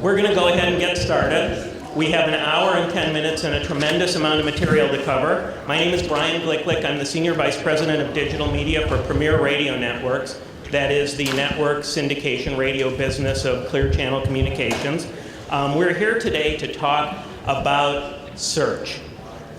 We're going to go ahead and get started. We have an hour and 10 minutes and a tremendous amount of material to cover. My name is Brian Glicklick. I'm the Senior Vice President of Digital Media for Premier Radio Networks. That is the network syndication radio business of Clear Channel Communications. We're here today to talk about search,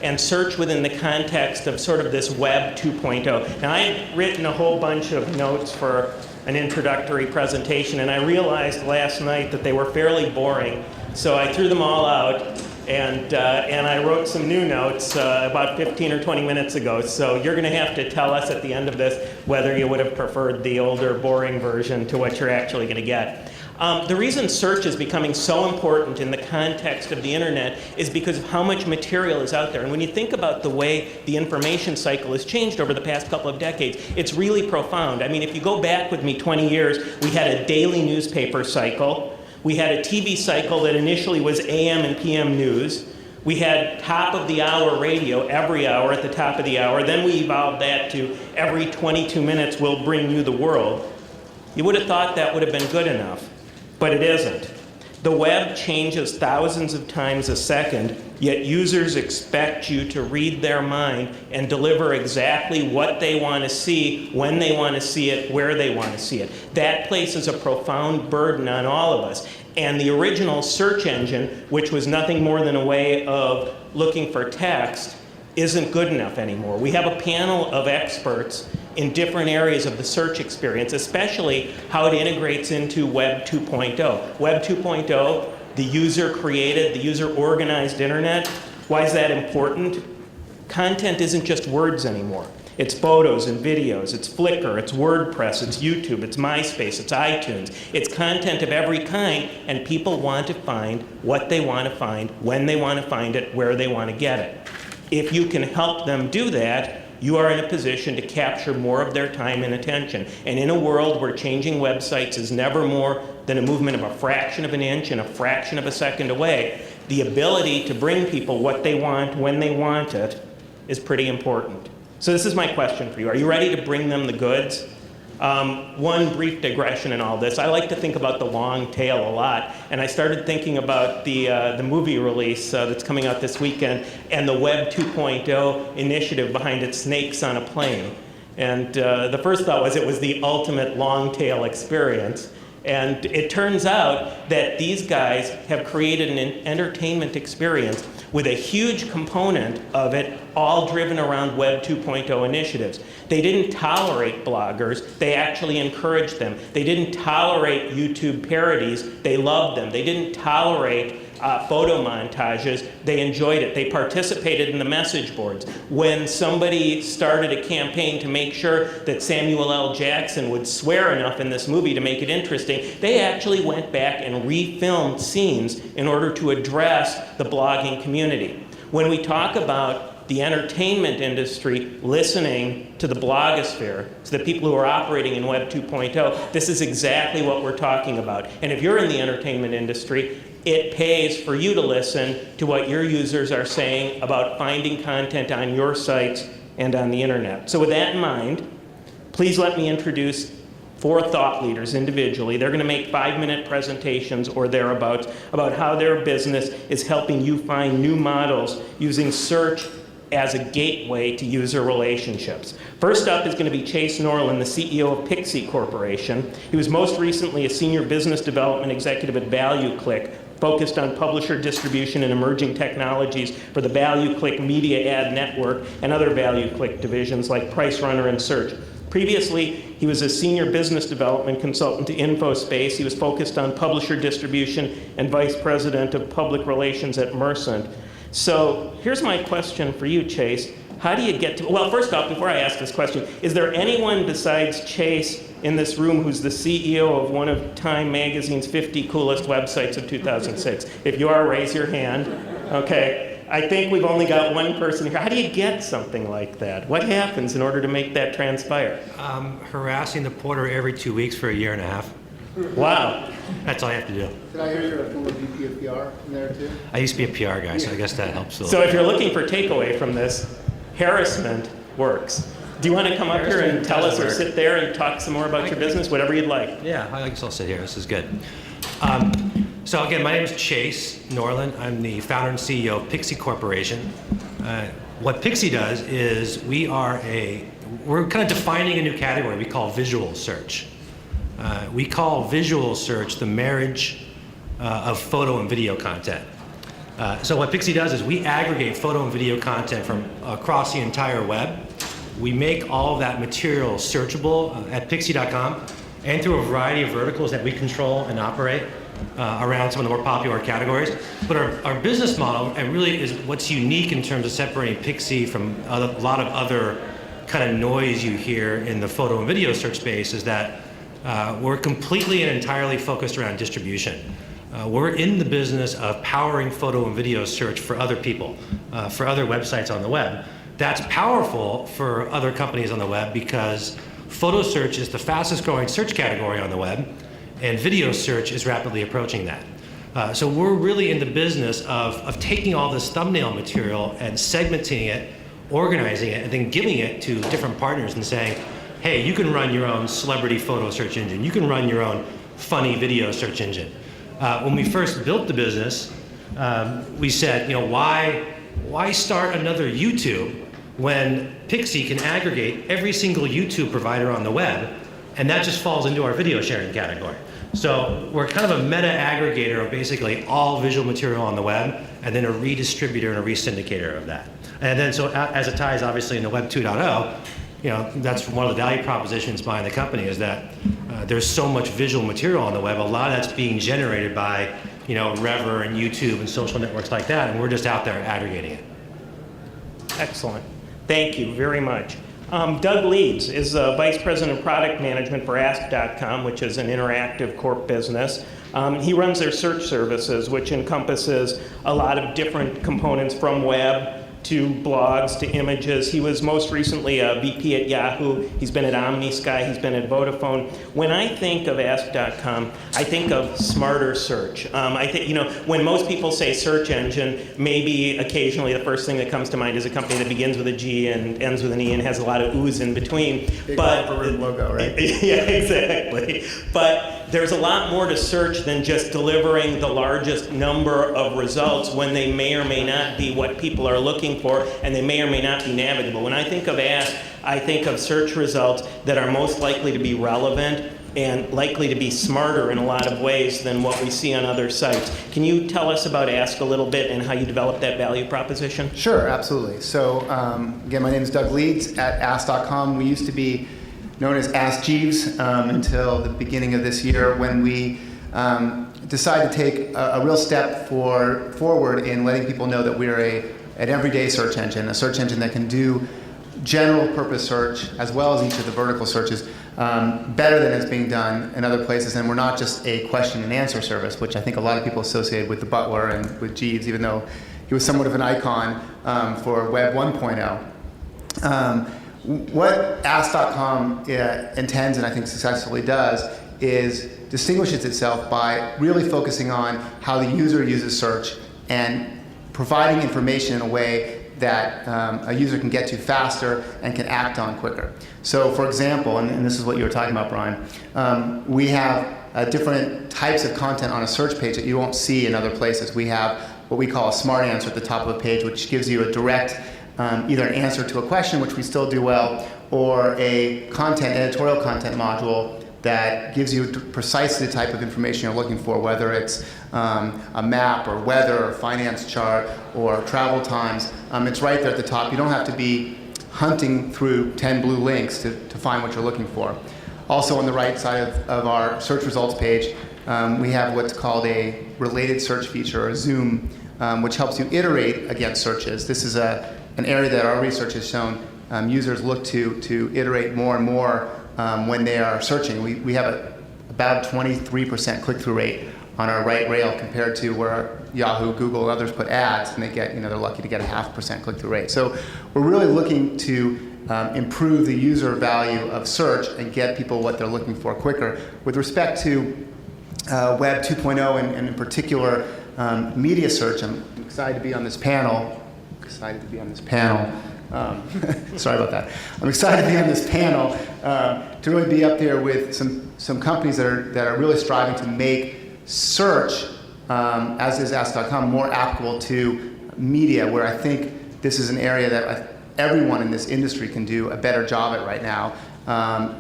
and search within the context of sort of this Web 2.0. Now, I've written a whole bunch of notes for an introductory presentation, and I realized last night that they were fairly boring, so I threw them all out, and I wrote some new notes about 15 or 20 minutes ago. So you're going to have to tell us at the end of this whether you would have preferred the older, boring version to what you're actually going to get. The reason search is becoming so important in the context of the internet is because of how much material is out there. And when you think about the way the information cycle has changed over the past couple of decades, it's really profound. I mean, if you go back with me 20 years, we had a daily newspaper cycle. We had a TV cycle that initially was AM and PM news. We had top-of-the-hour radio every hour at the top of the hour. Then we evolved that to every 22 minutes we'll bring you the world. You would have thought that would have been good enough. But it isn't. The web changes thousands of times a second, yet users expect you to read their mind and deliver exactly what they want to see, when they want to see it, where they want to see it. That places a profound burden on all of us. And the original search engine, which was nothing more than a way of looking for text, isn't good enough anymore. We have a panel of experts in different areas of the search experience, especially how it integrates into Web 2.0. Web 2.0, the user-created, the user-organized internet. Why is that important? Content isn't just words anymore. It's photos and videos, it's Flickr, it's WordPress, it's YouTube, it's MySpace, it's iTunes. It's content of every kind, and people want to find what they want to find, when they want to find it, where they want to get it. If you can help them do that, you are in a position to capture more of their time and attention. And in a world where changing websites is never more than a movement of a fraction of an inch and a fraction of a second away, the ability to bring people what they want when they want it is pretty important. So this is my question for you. Are you ready to bring them the goods? One brief digression in all this. I like to think about the long tail a lot, and I started thinking about the movie release that's coming out this weekend and the Web 2.0 initiative behind it, Snakes on a Plane. And the first thought was it was the ultimate long tail experience. And it turns out that these guys have created an entertainment experience with a huge component of it all driven around Web 2.0 initiatives. They didn't tolerate bloggers, they actually encouraged them. They didn't tolerate YouTube parodies, they loved them. They didn't tolerate photo montages, they enjoyed it. They participated in the message boards. When somebody started a campaign to make sure that Samuel L. Jackson would swear enough in this movie to make it interesting, they actually went back and refilmed scenes in order to address the blogging community. When we talk about the entertainment industry listening to the blogosphere, to the people who are operating in Web 2.0, this is exactly what we're talking about. And if you're in the entertainment industry, it pays for you to listen to what your users are saying about finding content on your sites and on the internet. So with that in mind, please let me introduce 4 thought leaders individually. They're going to make 5-minute presentations or thereabouts about how their business is helping you find new models using search as a gateway to user relationships. First up is going to be Chase Norland, the CEO of Pixie Corporation. He was most recently a senior business development executive at ValueClick, focused on publisher distribution and emerging technologies for the ValueClick Media Ad Network and other ValueClick divisions like PriceRunner and Search. Previously, he was a senior business development consultant to InfoSpace. He was focused on publisher distribution and vice president of public relations at Mercant. So here's my question for you, Chase. How do you get to, well, first off, before I ask this question, is there anyone besides Chase in this room who's the CEO of one of Time Magazine's 50 coolest websites of 2006? If you are, raise your hand. Okay. I think we've only got one person here. How do you get something like that? What happens in order to make that transpire? Harassing the porter every 2 weeks for a year and a half. Wow. That's all I have to do. Did I hear you're a former VP of PR in there too? I used to be a PR guy, so I guess that helps a little. So if you're looking for takeaway from this, harassment works. Do you want to come up here and tell us or sit there and talk some more about your business, whatever you'd like? Yeah, I guess I'll sit here. This is good. So again, my name is Chase Norland. I'm the founder and CEO of Pixie Corporation. What Pixie does is we're kind of defining a new category we call visual search. We call visual search the marriage of photo and video content. So what Pixie does is we aggregate photo and video content from across the entire web. We make all of that material searchable at pixie.com and through a variety of verticals that we control and operate around some of the more popular categories. But our business model, and really is what's unique in terms of separating Pixie from a lot of other kind of noise you hear in the photo and video search space, is that we're completely and entirely focused around distribution. We're in the business of powering photo and video search for other people, for other websites on the web. That's powerful for other companies on the web because photo search is the fastest growing search category on the web, and video search is rapidly approaching that. So we're really in the business of taking all this thumbnail material and segmenting it, organizing it, and then giving it to different partners and saying, hey, you can run your own celebrity photo search engine. You can run your own funny video search engine. When we first built the business, we said, why start another YouTube when Pixie can aggregate every single YouTube provider on the web, and that just falls into our video sharing category. So we're kind of a meta aggregator of basically all visual material on the web, and then a redistributor and a resyndicator of that. And then so as it ties obviously into Web 2.0, that's one of the value propositions behind the company, is that there's so much visual material on the web. A lot of that's being generated by Rever and YouTube and social networks like that, and we're just out there aggregating it. Excellent. Thank you very much. Doug Leeds is the Vice President of Product Management for Ask.com, which is an interactive corp business. He runs their search services, which encompasses a lot of different components from web to blogs to images. He was most recently a VP at Yahoo. He's been at OmniSky. He's been at Vodafone. When I think of Ask.com, I think of smarter search. I think, when most people say search engine, maybe occasionally the first thing that comes to mind is a company that begins with a G and ends with an E and has a lot of O's in between. Big but logo, right? Yeah, exactly. But there's a lot more to search than just delivering the largest number of results when they may or may not be what people are looking for, and they may or may not be navigable. When I think of Ask, I think of search results that are most likely to be relevant and likely to be smarter in a lot of ways than what we see on other sites. Can you tell us about Ask a little bit and how you develop that value proposition? Sure, absolutely. So again, my name is Doug Leeds at Ask.com. We used to be known as Ask Jeeves until the beginning of this year, when we decided to take a real step forward in letting people know that we are an everyday search engine, a search engine that can do general purpose search as well as each of the vertical searches better than it's being done in other places. And we're not just a question and answer service, which I think a lot of people associated with the Butler and with Jeeves, even though he was somewhat of an icon for Web 1.0. What Ask.com intends, and I think successfully does, is distinguishes itself by really focusing on how the user uses search and providing information in a way that a user can get to faster and can act on quicker. So for example, and this is what you were talking about, Brian, we have different types of content on a search page that you won't see in other places. We have what we call a smart answer at the top of a page, which gives you a direct either an answer to a question, which we still do well, or a editorial content module that gives you precisely the type of information you're looking for, whether it's a map or weather or finance chart or travel times. It's right there at the top. You don't have to be hunting through 10 blue links to find what you're looking for. Also on the right side of our search results page, we have what's called a related search feature, or Zoom, which helps you iterate against searches. This is an area that our research has shown users look to iterate more and more when they are searching. We have about 23% click-through rate on our right rail compared to where Yahoo, Google, and others put ads, and they're lucky to get a 0.5% click-through rate. So we're really looking to improve the user value of search and get people what they're looking for quicker. With respect to Web 2.0 and in particular media search, I'm excited to be on this panel. Sorry about that. I'm excited to be on this panel to really be up there with some companies that are really striving to make search as is Ask.com, more applicable to media, where I think this is an area that everyone in this industry can do a better job at right now.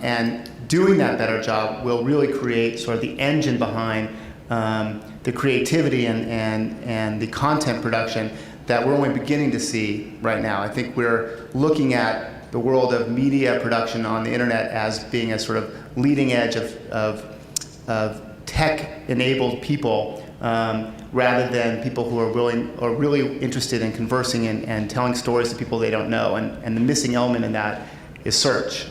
And doing that better job will really create sort of the engine behind the creativity and the content production that we're only beginning to see right now. I think we're looking at the world of media production on the internet as being a sort of leading edge of tech-enabled people, rather than people who are willing or really interested in conversing and telling stories to people they don't know. And the missing element in that is search.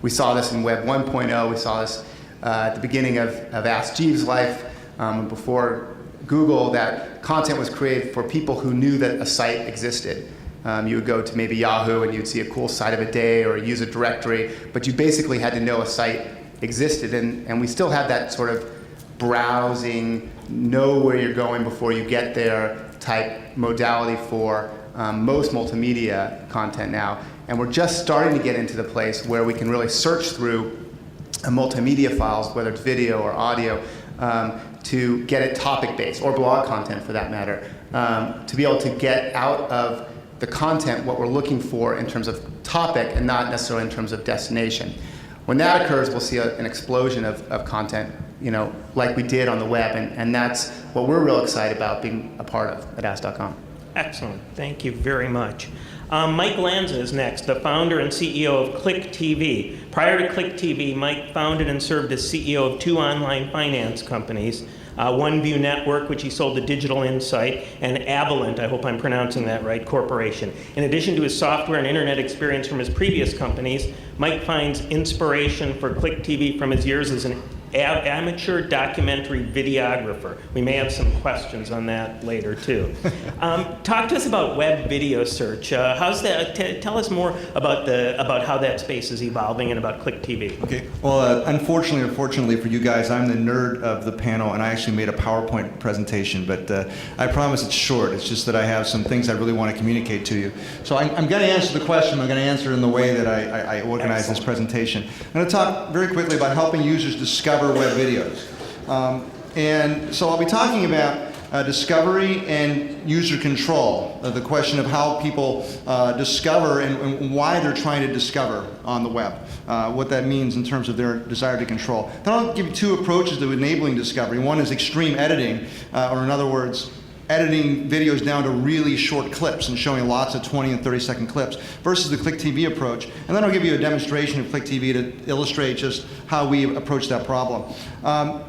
We saw this in Web 1.0. We saw this at the beginning of Ask Jeeves' life, before Google, that content was created for people who knew that a site existed. You would go to maybe Yahoo and you'd see a cool site of a day or use a directory, but you basically had to know a site existed. And we still have that sort of browsing, know where you're going before you get there type modality for most multimedia content now. And we're just starting to get into the place where we can really search through multimedia files, whether it's video or audio, to get it topic-based, or blog content for that matter, to be able to get out of the content what we're looking for in terms of topic and not necessarily in terms of destination. When that occurs, we'll see an explosion of content, like we did on the web, and that's what we're real excited about being a part of at Ask.com. Excellent. Thank you very much. Mike Lanza is next, the founder and CEO of Click TV. Prior to Click TV, Mike founded and served as CEO of 2 online finance companies, OneView Network, which he sold to Digital Insight, and Avalent, I hope I'm pronouncing that right, Corporation. In addition to his software and internet experience from his previous companies, Mike finds inspiration for Click TV from his years as an amateur documentary videographer. We may have some questions on that later too. Talk to us about web video search. How's that? Tell us more about how that space is evolving and about Click TV. Okay. Well, unfortunately or fortunately for you guys, I'm the nerd of the panel, and I actually made a PowerPoint presentation, but I promise it's short. It's just that I have some things I really want to communicate to you. So I'm going to answer the question. I'm going to answer it in the way that I organized this presentation. I'm going to talk very quickly about helping users discover web videos. And so I'll be talking about discovery and user control, the question of how people discover and why they're trying to discover on the web, what that means in terms of their desire to control. Then I'll give you 2 approaches to enabling discovery. One is extreme editing, or in other words, editing videos down to really short clips and showing lots of 20 and 30-second clips versus the Click TV approach. And then I'll give you a demonstration of Click TV to illustrate just how we approach that problem.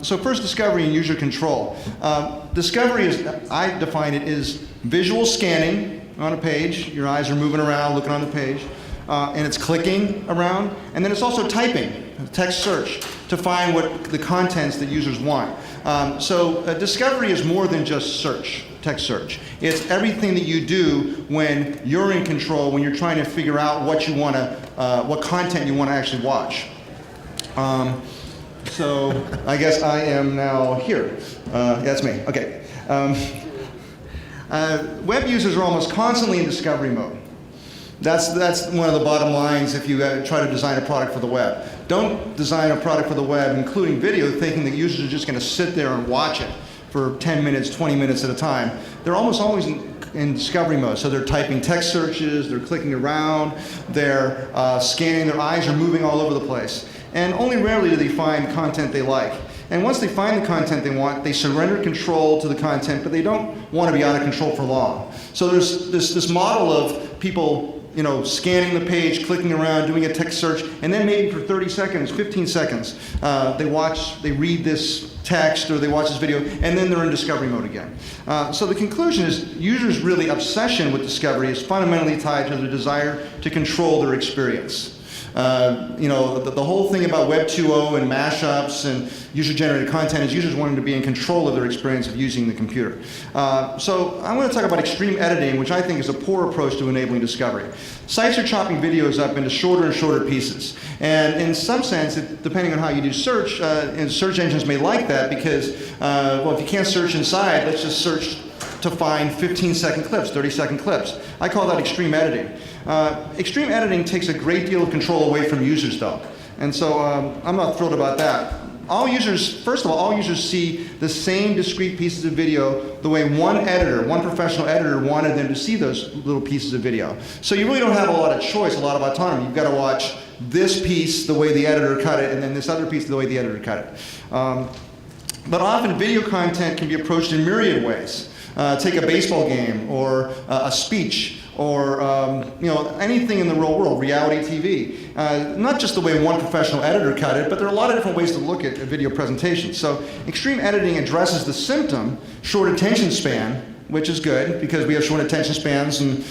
So first, discovery and user control. Discovery, is, I define it, is visual scanning on a page. Your eyes are moving around, looking on the page, and it's clicking around. And then it's also typing, text search, to find what the contents that users want. So discovery is more than just search, text search. It's everything that you do when you're in control, when you're trying to figure out what you want to, what content you want to actually watch. So I guess I am now here. That's me. Okay. Web users are almost constantly in discovery mode. That's one of the bottom lines if you try to design a product for the web. Don't design a product for the web, including video, thinking that users are just going to sit there and watch it for 10 minutes, 20 minutes at a time. They're almost always in discovery mode. So they're typing text searches, they're clicking around, they're scanning, their eyes are moving all over the place. And only rarely do they find content they like. And once they find the content they want, they surrender control to the content, but they don't want to be out of control for long. So there's this model of people scanning the page, clicking around, doing a text search, and then maybe for 30 seconds, 15 seconds, they read this text or they watch this video, and then they're in discovery mode again. So the conclusion is users' really obsession with discovery is fundamentally tied to their desire to control their experience. The whole thing about Web 2.0 and mashups and user-generated content is users wanting to be in control of their experience of using the computer. So I'm going to talk about extreme editing, which I think is a poor approach to enabling discovery. Sites are chopping videos up into shorter and shorter pieces. And in some sense, depending on how you do search, and search engines may like that because, if you can't search inside, let's just search to find 15-second clips, 30-second clips. I call that extreme editing. Extreme editing takes a great deal of control away from users, though. And so I'm not thrilled about that. all users, first of all users see the same discrete pieces of video the way one professional editor wanted them to see those little pieces of video. So you really don't have a lot of choice, a lot of autonomy. You've got to watch this piece the way the editor cut it, and then this other piece the way the editor cut it. But often video content can be approached in myriad ways. Take a baseball game, or a speech, or anything in the real world, reality TV. Not just the way one professional editor cut it, but there are a lot of different ways to look at a video presentation. So extreme editing addresses the symptom, short attention span, which is good because we have short attention spans, and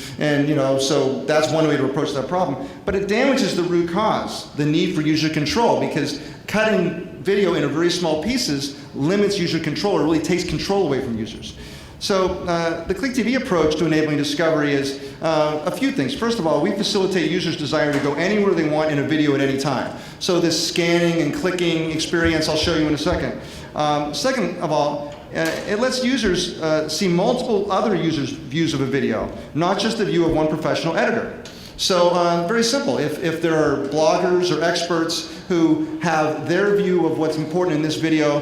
so that's one way to approach that problem. But it damages the root cause, the need for user control, because cutting video into very small pieces limits user control, or really takes control away from users. So the ClickTV approach to enabling discovery is a few things. First of all, we facilitate users' desire to go anywhere they want in a video at any time. So this scanning and clicking experience I'll show you in a second. Second of all, it lets users see multiple other users' views of a video, not just the view of one professional editor. So very simple. If there are bloggers or experts who have their view of what's important in this video,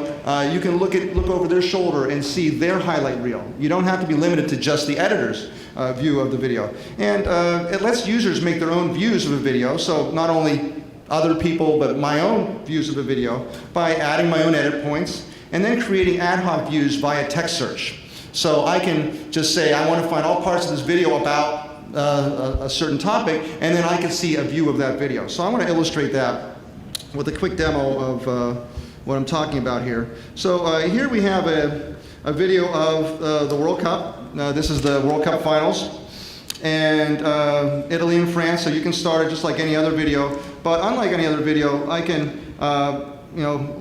you can look over their shoulder and see their highlight reel. You don't have to be limited to just the editor's view of the video. And it lets users make their own views of a video, so not only other people, but my own views of a video, by adding my own edit points, and then creating ad hoc views via text search. So I can just say, I want to find all parts of this video about a certain topic, and then I can see a view of that video. So I want to illustrate that with a quick demo of what I'm talking about here. So here we have a video of the World Cup. This is the World Cup finals, and Italy and France. So you can start it just like any other video, but unlike any other video, I can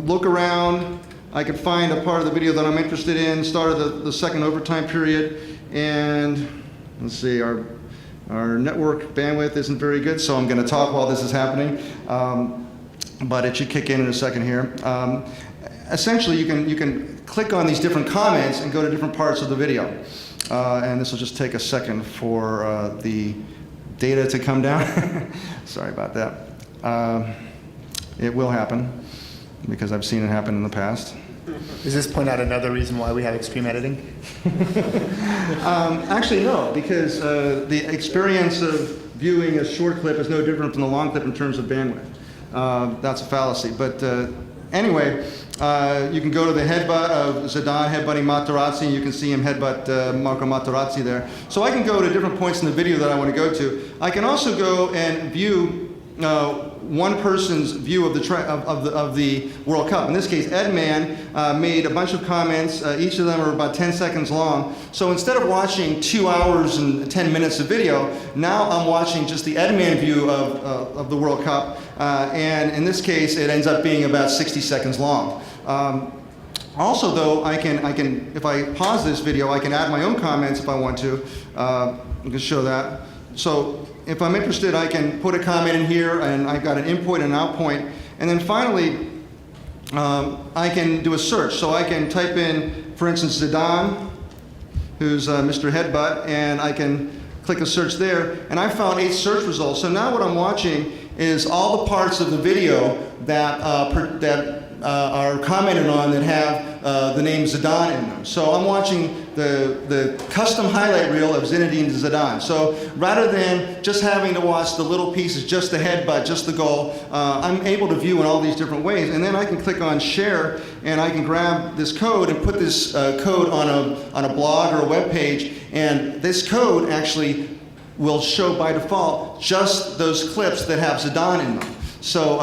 look around. I can find a part of the video that I'm interested in, start of the second overtime period, and let's see, our network bandwidth isn't very good, so I'm going to talk while this is happening, but it should kick in a second here. Essentially, you can click on these different comments and go to different parts of the video, and this will just take a second for the data to come down. Sorry about that. It will happen, because I've seen it happen in the past. Does this point out another reason why we have extreme editing? Actually, no, because the experience of viewing a short clip is no different from the long clip in terms of bandwidth. That's a fallacy. But anyway, you can go to the headbutt of Zidane headbutting Materazzi. You can see him headbutt Marco Materazzi there. So I can go to different points in the video that I want to go to. I can also go and view one person's view of the World Cup. In this case, Edman made a bunch of comments. Each of them are about 10 seconds long. So instead of watching 2 hours and 10 minutes of video, now I'm watching just the Edman view of the World Cup. And in this case, it ends up being about 60 seconds long. Also, though, I can, if I pause this video, I can add my own comments if I want to. I can show that. So if I'm interested, I can put a comment in here, and I've got an in point and an out point. And then finally, I can do a search. So I can type in, for instance, Zidane, who's Mr. Headbutt, and I can click a search there. And I found 8 search results. So now what I'm watching is all the parts of the video that are commented on that have the name Zidane in them. So I'm watching the custom highlight reel of Zinedine Zidane. So rather than just having to watch the little pieces, just the headbutt, just the goal, I'm able to view in all these different ways. And then I can click on share, and I can grab this code and put this code on a blog or a web page, and this code actually will show by default just those clips that have Zidane in them. So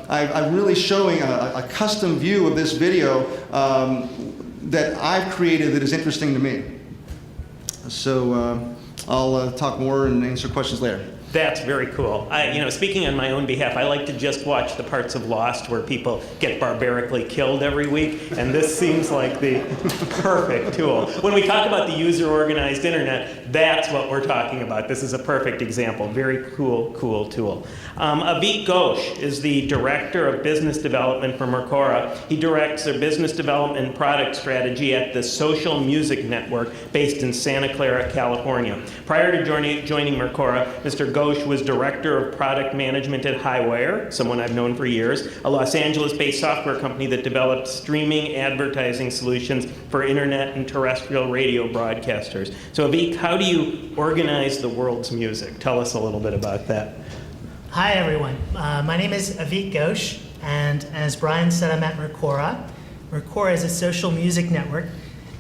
I'm really showing a custom view of this video that I've created that is interesting to me. So I'll talk more and answer questions later. That's very cool. Speaking on my own behalf, I like to just watch the parts of Lost where people get barbarically killed every week, and this seems like the perfect tool. When we talk about the user-organized internet, that's what we're talking about. This is a perfect example. Very cool tool. Avik Ghosh is the Director of Business Development for Mercora. He directs their business development and product strategy at the Social Music Network based in Santa Clara, California. Prior to joining Mercora, Mr. Ghosh Ghosh was Director of Product Management at Highwire, someone I've known for years, a Los Angeles-based software company that developed streaming advertising solutions for internet and terrestrial radio broadcasters. So Avik, how do you organize the world's music? Tell us a little bit about that. Hi, everyone. My name is Avik Ghosh, and as Brian said, I'm at Mercora. Mercora is a social music network,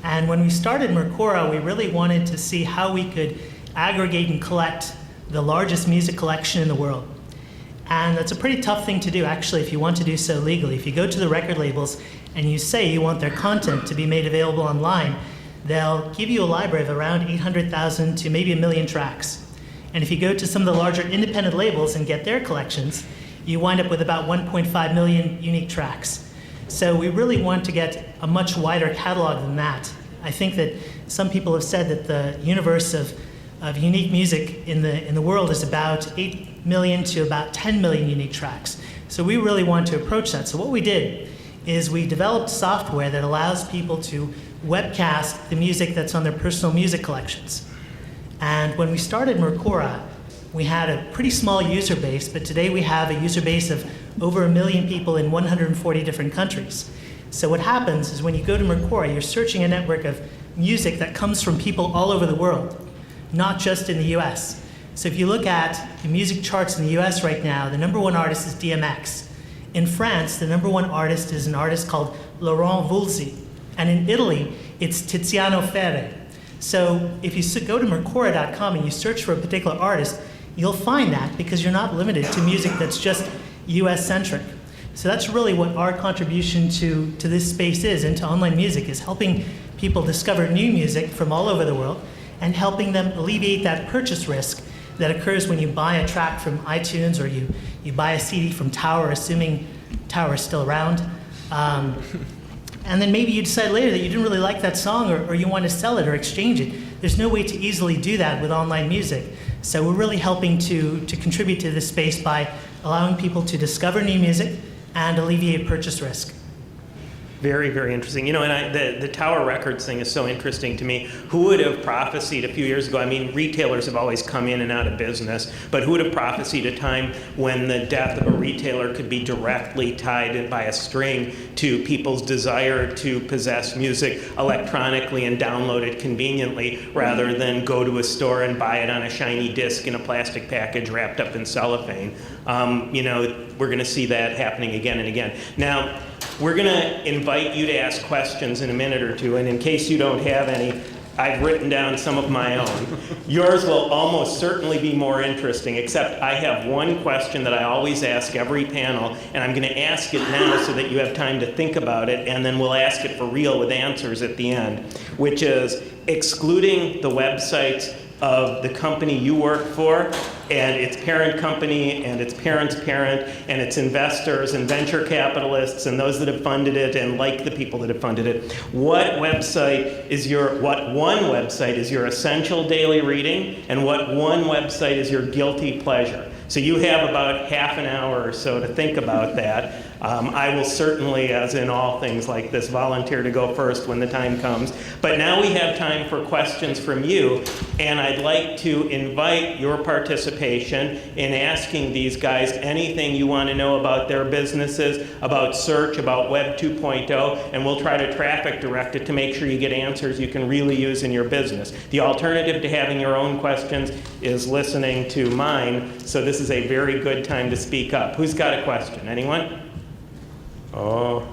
and when we started Mercora, we really wanted to see how we could aggregate and collect the largest music collection in the world. And that's a pretty tough thing to do, actually, if you want to do so legally. If you go to the record labels and you say you want their content to be made available online, they'll give you a library of around 800,000 to maybe 1 million tracks. And if you go to some of the larger independent labels and get their collections, you wind up with about 1.5 million unique tracks. So we really want to get a much wider catalog than that. I think that some people have said that the universe of unique music in the world is about 8 million to about 10 million unique tracks. So we really want to approach that. So what we did is we developed software that allows people to webcast the music that's on their personal music collections. And when we started Mercora, we had a pretty small user base, but today we have a user base of over 1 million people in 140 different countries. So what happens is when you go to Mercora, you're searching a network of music that comes from people all over the world, not just in the US. So if you look at the music charts in the US right now, the #1 artist is DMX. In France, the #1 artist is an artist called Laurent Voulzy. And in Italy, it's Tiziano Ferro. So if you go to Mercora.com and you search for a particular artist, you'll find that because you're not limited to music that's just US-centric. So that's really what our contribution to this space is, and to online music, is helping people discover new music from all over the world and helping them alleviate that purchase risk that occurs when you buy a track from iTunes or you buy a CD from Tower, assuming Tower is still around. And then maybe you decide later that you didn't really like that song, or you want to sell it or exchange it. There's no way to easily do that with online music. So we're really helping to contribute to this space by allowing people to discover new music and alleviate purchase risk. Very, very interesting. You know, and the Tower Records thing is so interesting to me. Who would have prophesied a few years ago? I mean, retailers have always come in and out of business, but who would have prophesied a time when the death of a retailer could be directly tied by a string to people's desire to possess music electronically and download it conveniently, rather than go to a store and buy it on a shiny disc in a plastic package wrapped up in cellophane? You know, we're going to see that happening again and again. Now, we're going to invite you to ask questions in a minute or two, and in case you don't have any, I've written down some of my own. Yours will almost certainly be more interesting, except I have one question that I always ask every panel, and I'm going to ask it now so that you have time to think about it, and then we'll ask it for real with answers at the end, which is, excluding the websites of the company you work for, and its parent company, and its parent's parent, and its investors, and venture capitalists, and those that have funded it, and like the people that have funded it, what one website is your essential daily reading, and what one website is your guilty pleasure? So you have about half an hour or so to think about that. I will certainly, as in all things like this, volunteer to go first when the time comes. But now we have time for questions from you, and I'd like to invite your participation in asking these guys anything you want to know about their businesses, about search, about Web 2.0, and we'll try to traffic direct it to make sure you get answers you can really use in your business. The alternative to having your own questions is listening to mine, so this is a very good time to speak up. Who's got a question? Anyone? Oh.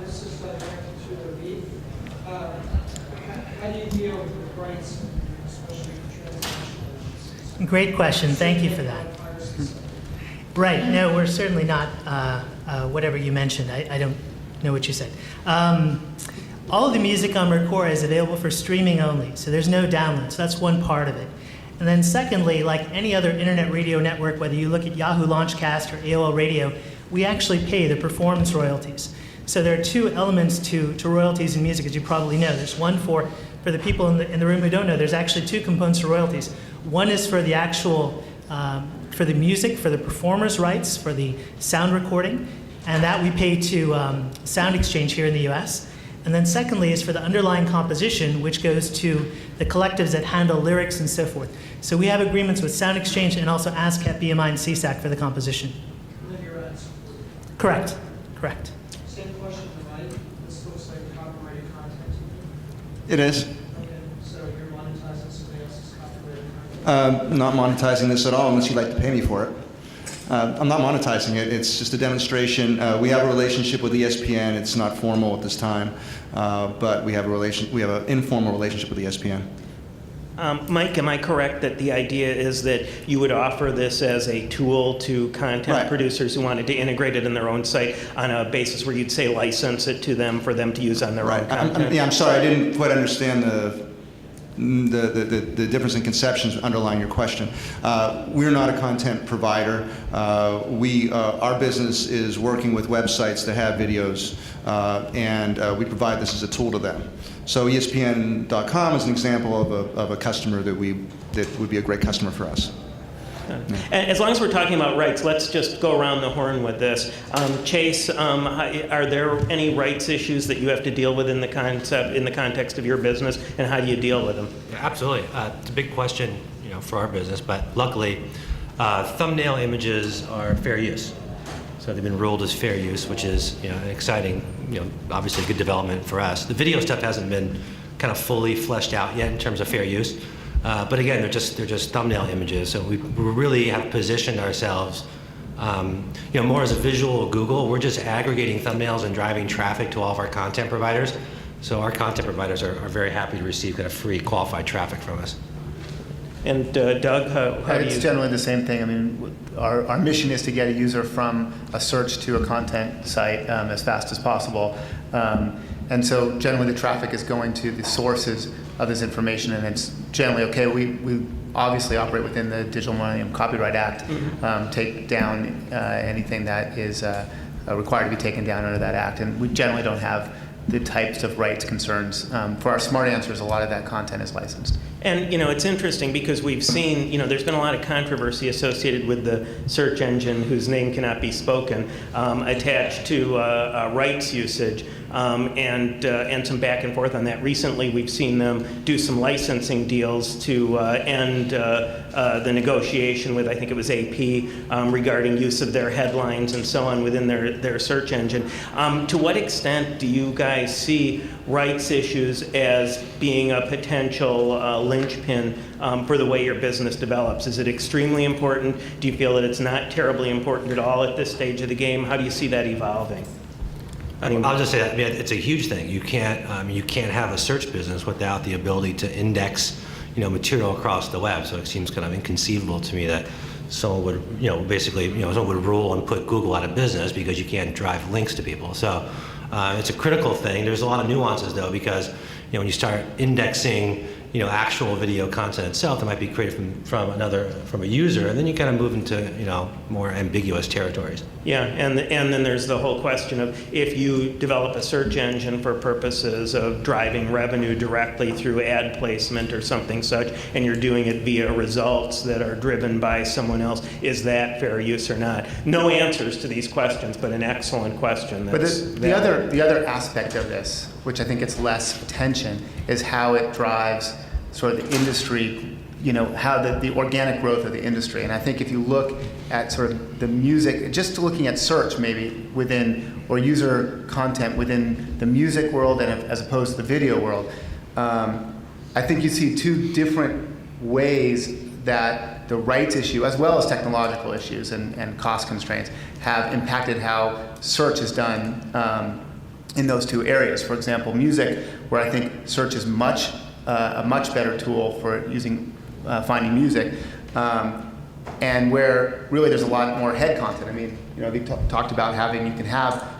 This is to Avik. How do you deal with rights, especially transnational? Great question. Thank you for that. Right. No, we're certainly not whatever you mentioned. I don't know what you said. All of the music on Mercora is available for streaming only, so there's no download. So that's one part of it. And then secondly, like any other internet radio network, whether you look at Yahoo Launchcast or AOL Radio, we actually pay the performance royalties. So there are two elements to royalties in music, as you probably know. There's one for the people in the room who don't know, there's actually two components to royalties. One is for the actual, for the music, for the performer's rights, for the sound recording, and that we pay to Sound Exchange here in the US. And then secondly is for the underlying composition, which goes to the collectives that handle lyrics and so forth. So we have agreements with Sound Exchange and also ASCAP, BMI, and CSAC for the composition. Linear ad support. Correct. Correct. Same question to Mike. This looks like copyrighted content. It is. Okay, so you're monetizing somebody else's copyrighted content. Not monetizing this at all unless you'd like to pay me for it. I'm not monetizing it. It's just a demonstration. We have a relationship with ESPN. It's not formal at this time, but we have an informal relationship with ESPN. Mike, am I correct that the idea is that you would offer this as a tool to content Right. producers who wanted to integrate it in their own site on a basis where you'd say license it to them for them to use on their own content? I'm sorry. I didn't quite understand the difference in conceptions underlying your question. We're not a content provider. Our business is working with websites that have videos, and we provide this as a tool to them. So ESPN.com is an example of a customer that would be a great customer for us. And as long as we're talking about rights, let's just go around the horn with this. Chase, are there any rights issues that you have to deal with in the context of your business, and how do you deal with them? Yeah, absolutely. It's a big question, for our business, but luckily, thumbnail images are fair use. So they've been ruled as fair use, which is an exciting, obviously good development for us. The video stuff hasn't been kind of fully fleshed out yet in terms of fair use. But again, they're just thumbnail images. So we really have positioned ourselves, more as a visual Google. We're just aggregating thumbnails and driving traffic to all of our content providers. So our content providers are very happy to receive kind of free qualified traffic from us. And Doug, how do It's you? generally the same thing. I mean, our mission is to get a user from a search to a content site as fast as possible. And so generally the traffic is going to the sources of this information, and it's generally okay. We obviously operate within the Digital Millennium Copyright Act, take down anything that is required to be taken down under that act, and we generally don't have the types of rights concerns. For our smart answers, a lot of that content is licensed. And it's interesting because we've seen, there's been a lot of controversy associated with the search engine whose name cannot be spoken, attached to rights usage, and some back and forth on that. Recently, we've seen them do some licensing deals to end the negotiation with, I think it was AP, regarding use of their headlines and so on within their search engine. To what extent do you guys see rights issues as being a potential linchpin for the way your business develops? Is it extremely important? Do you feel that it's not terribly important at all at this stage of the game? How do you see that evolving? I'll just say that it's a huge thing. You can't have a search business without the ability to index, material across the web. So it seems kind of inconceivable to me that someone would, basically, someone would rule and put Google out of business because you can't drive links to people. So it's a critical thing. There's a lot of nuances though, because when you start indexing, actual video content itself that might be created from a user, and then you kind of move into more ambiguous territories. Yeah, and then there's the whole question of if you develop a search engine for purposes of driving revenue directly through ad placement or something such, and you're doing it via results that are driven by someone else, is that fair use or not? No answers to these questions, but an excellent question. But the other aspect of this, which I think gets less attention, is how it drives sort of the industry, how the organic growth of the industry. And I think if you look at sort of the music, just looking at search maybe within, or user content within the music world and as opposed to the video world, I think you see two different ways that the rights issue, as well as technological issues and cost constraints, have impacted how search is done in those two areas. For example, music, where I think search is a much better tool for finding music, and where really there's a lot more head content. I mean, we talked about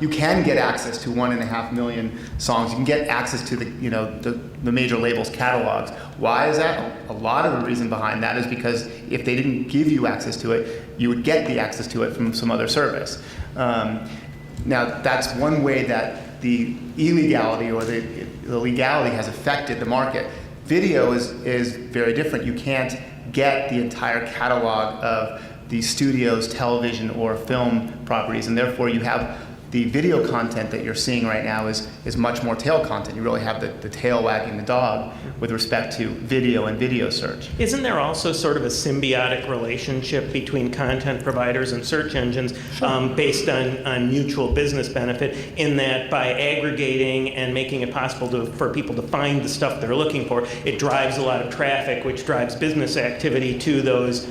you can get access to 1.5 million songs. You can get access to the major labels' catalogs. Why is that? A lot of the reason behind that is because if they didn't give you access to it, you would get the access to it from some other service. Now, that's one way that the illegality or the legality has affected the market. Video is very different. You can't get the entire catalog of the studio's television or film properties, and therefore you have The video content that you're seeing right now is much more tail content. You really have the tail wagging the dog with respect to video and video search. Isn't there also sort of a symbiotic relationship between content providers and search engines based on mutual business benefit, in that by aggregating and making it possible for people to find the stuff they're looking for, it drives a lot of traffic, which drives business activity to those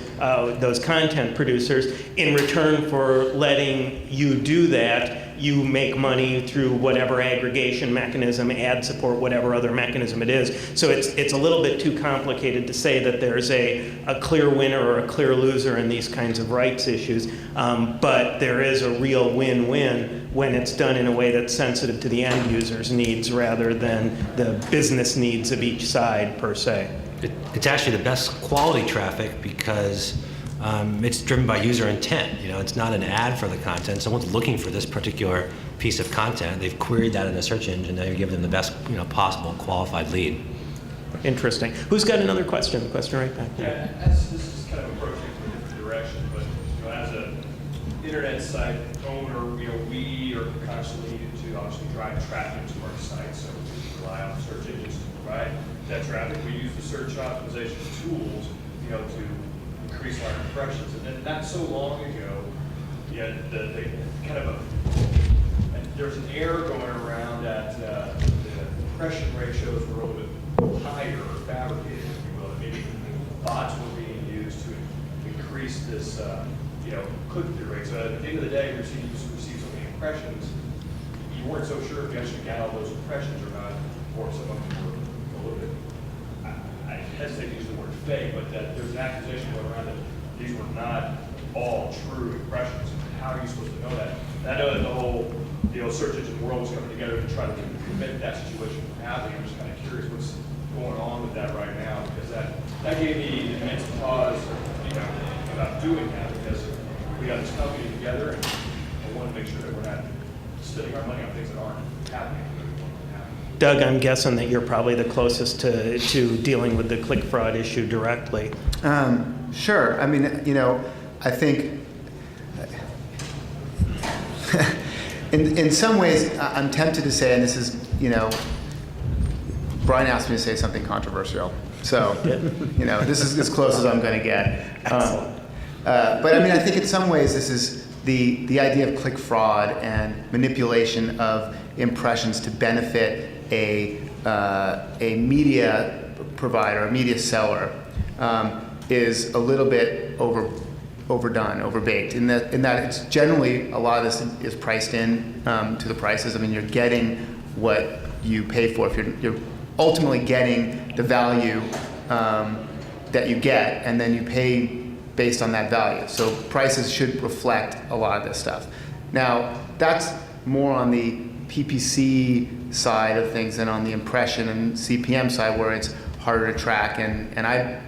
content producers. In return for letting you do that, you make money through whatever aggregation mechanism, ad support, whatever other mechanism it is. So it's a little bit too complicated to say that there's a clear winner or a clear loser in these kinds of rights issues, but there is a real win-win when it's done in a way that's sensitive to the end user's needs rather than the business needs of each side per se. It's actually the best quality traffic because it's driven by user intent. It's not an ad for the content. Someone's looking for this particular piece of content. They've queried that in the search engine. Now you give them the best, possible qualified lead. Interesting. Who's got another question? The question right back there. Yeah, as this is kind of approaching from a different direction, but as an internet site owner, we are constantly needed to obviously drive traffic to our site, so we rely on search engines to provide that traffic. We use the search optimization tools, to increase our impressions. And then not so long ago, the kind of there's an error going around that the impression ratios were a little bit higher or fabricated, if you will. Maybe bots were being used to increase this, click-through rate. So at the end of the day, you receive so many impressions, you weren't so sure if you actually got all those impressions or not, or some of them were a little bit, I hesitate to use the word fake, but that there's an accusation going around that these were not all true impressions. How are you supposed to know that? And I know that the whole search engine world is coming together to try to prevent that situation from happening. I'm just kind of curious what's going on with that right now, because that gave me immense pause about doing that, because we got this company together and I want to make sure that we're not spending our money on things that aren't happening. Doug, I'm guessing that you're probably the closest to dealing with the click fraud issue directly. Sure. I mean, I think in some ways I'm tempted to say, and this is, Brian asked me to say something controversial. So, this is as close as I'm going to get. But I mean, I think in some ways this is the idea of click fraud and manipulation of impressions to benefit a media provider, a media seller, is a little bit overdone, overbaked. In that it's generally, a lot of this is priced in to the prices. I mean, you're getting what you pay for. If you're ultimately getting the value that you get, and then you pay based on that value. So prices should reflect a lot of this stuff. Now, that's more on the PPC side of things than on the impression and CPM side, where it's harder to track. And I,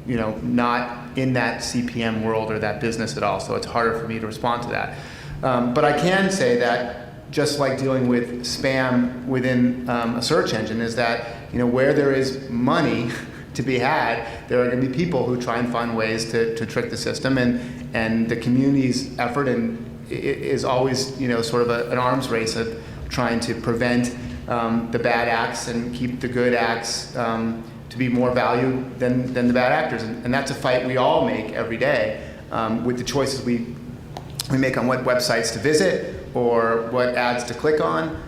not in that CPM world or that business at all, so it's harder for me to respond to that. But I can say that just like dealing with spam within a search engine, is that where there is money to be had, there are going to be people who try and find ways to trick the system, and the community's effort is always sort of an arms race of trying to prevent the bad acts and keep the good acts to be more valued than the bad actors, and that's a fight we all make every day with the choices we make on what websites to visit or what ads to click on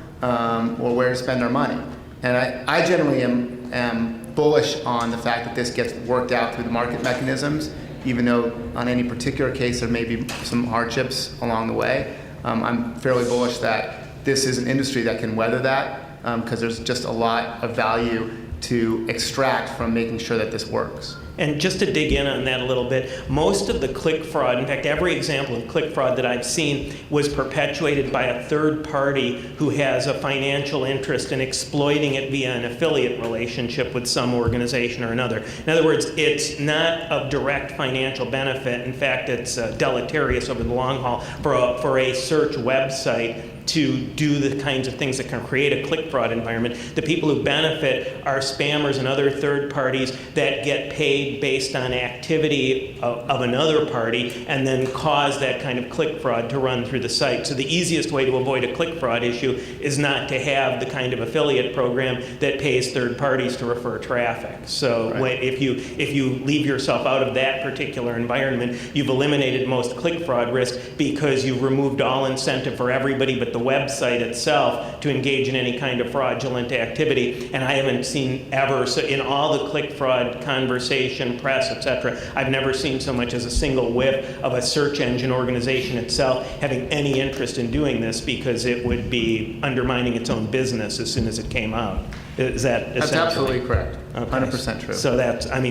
or where to spend our money. And I generally am bullish on the fact that this gets worked out through the market mechanisms, even though on any particular case there may be some hardships along the way. I'm fairly bullish that this is an industry that can weather that, because there's just a lot of value to extract from making sure that this works. And just to dig in on that a little bit, most of the click fraud, in fact, every example of click fraud that I've seen was perpetuated by a third party who has a financial interest in exploiting it via an affiliate relationship with some organization or another. In other words, it's not of direct financial benefit. In fact, it's deleterious over the long haul for a search website to do the kinds of things that can create a click fraud environment. The people who benefit are spammers and other third parties that get paid based on activity of another party and then cause that kind of click fraud to run through the site. So the easiest way to avoid a click fraud issue is not to have the kind of affiliate program that pays third parties to refer traffic. So if you leave yourself out of that particular environment, you've eliminated most click fraud risk because you've removed all incentive for everybody but the website itself to engage in any kind of fraudulent activity. And I haven't seen ever, so in all the click fraud conversation, press, etc., I've never seen so much as a single whiff of a search engine organization itself having any interest in doing this because it would be undermining its own business as soon as it came out. Is that That's essentially absolutely correct. Okay. 100% true. So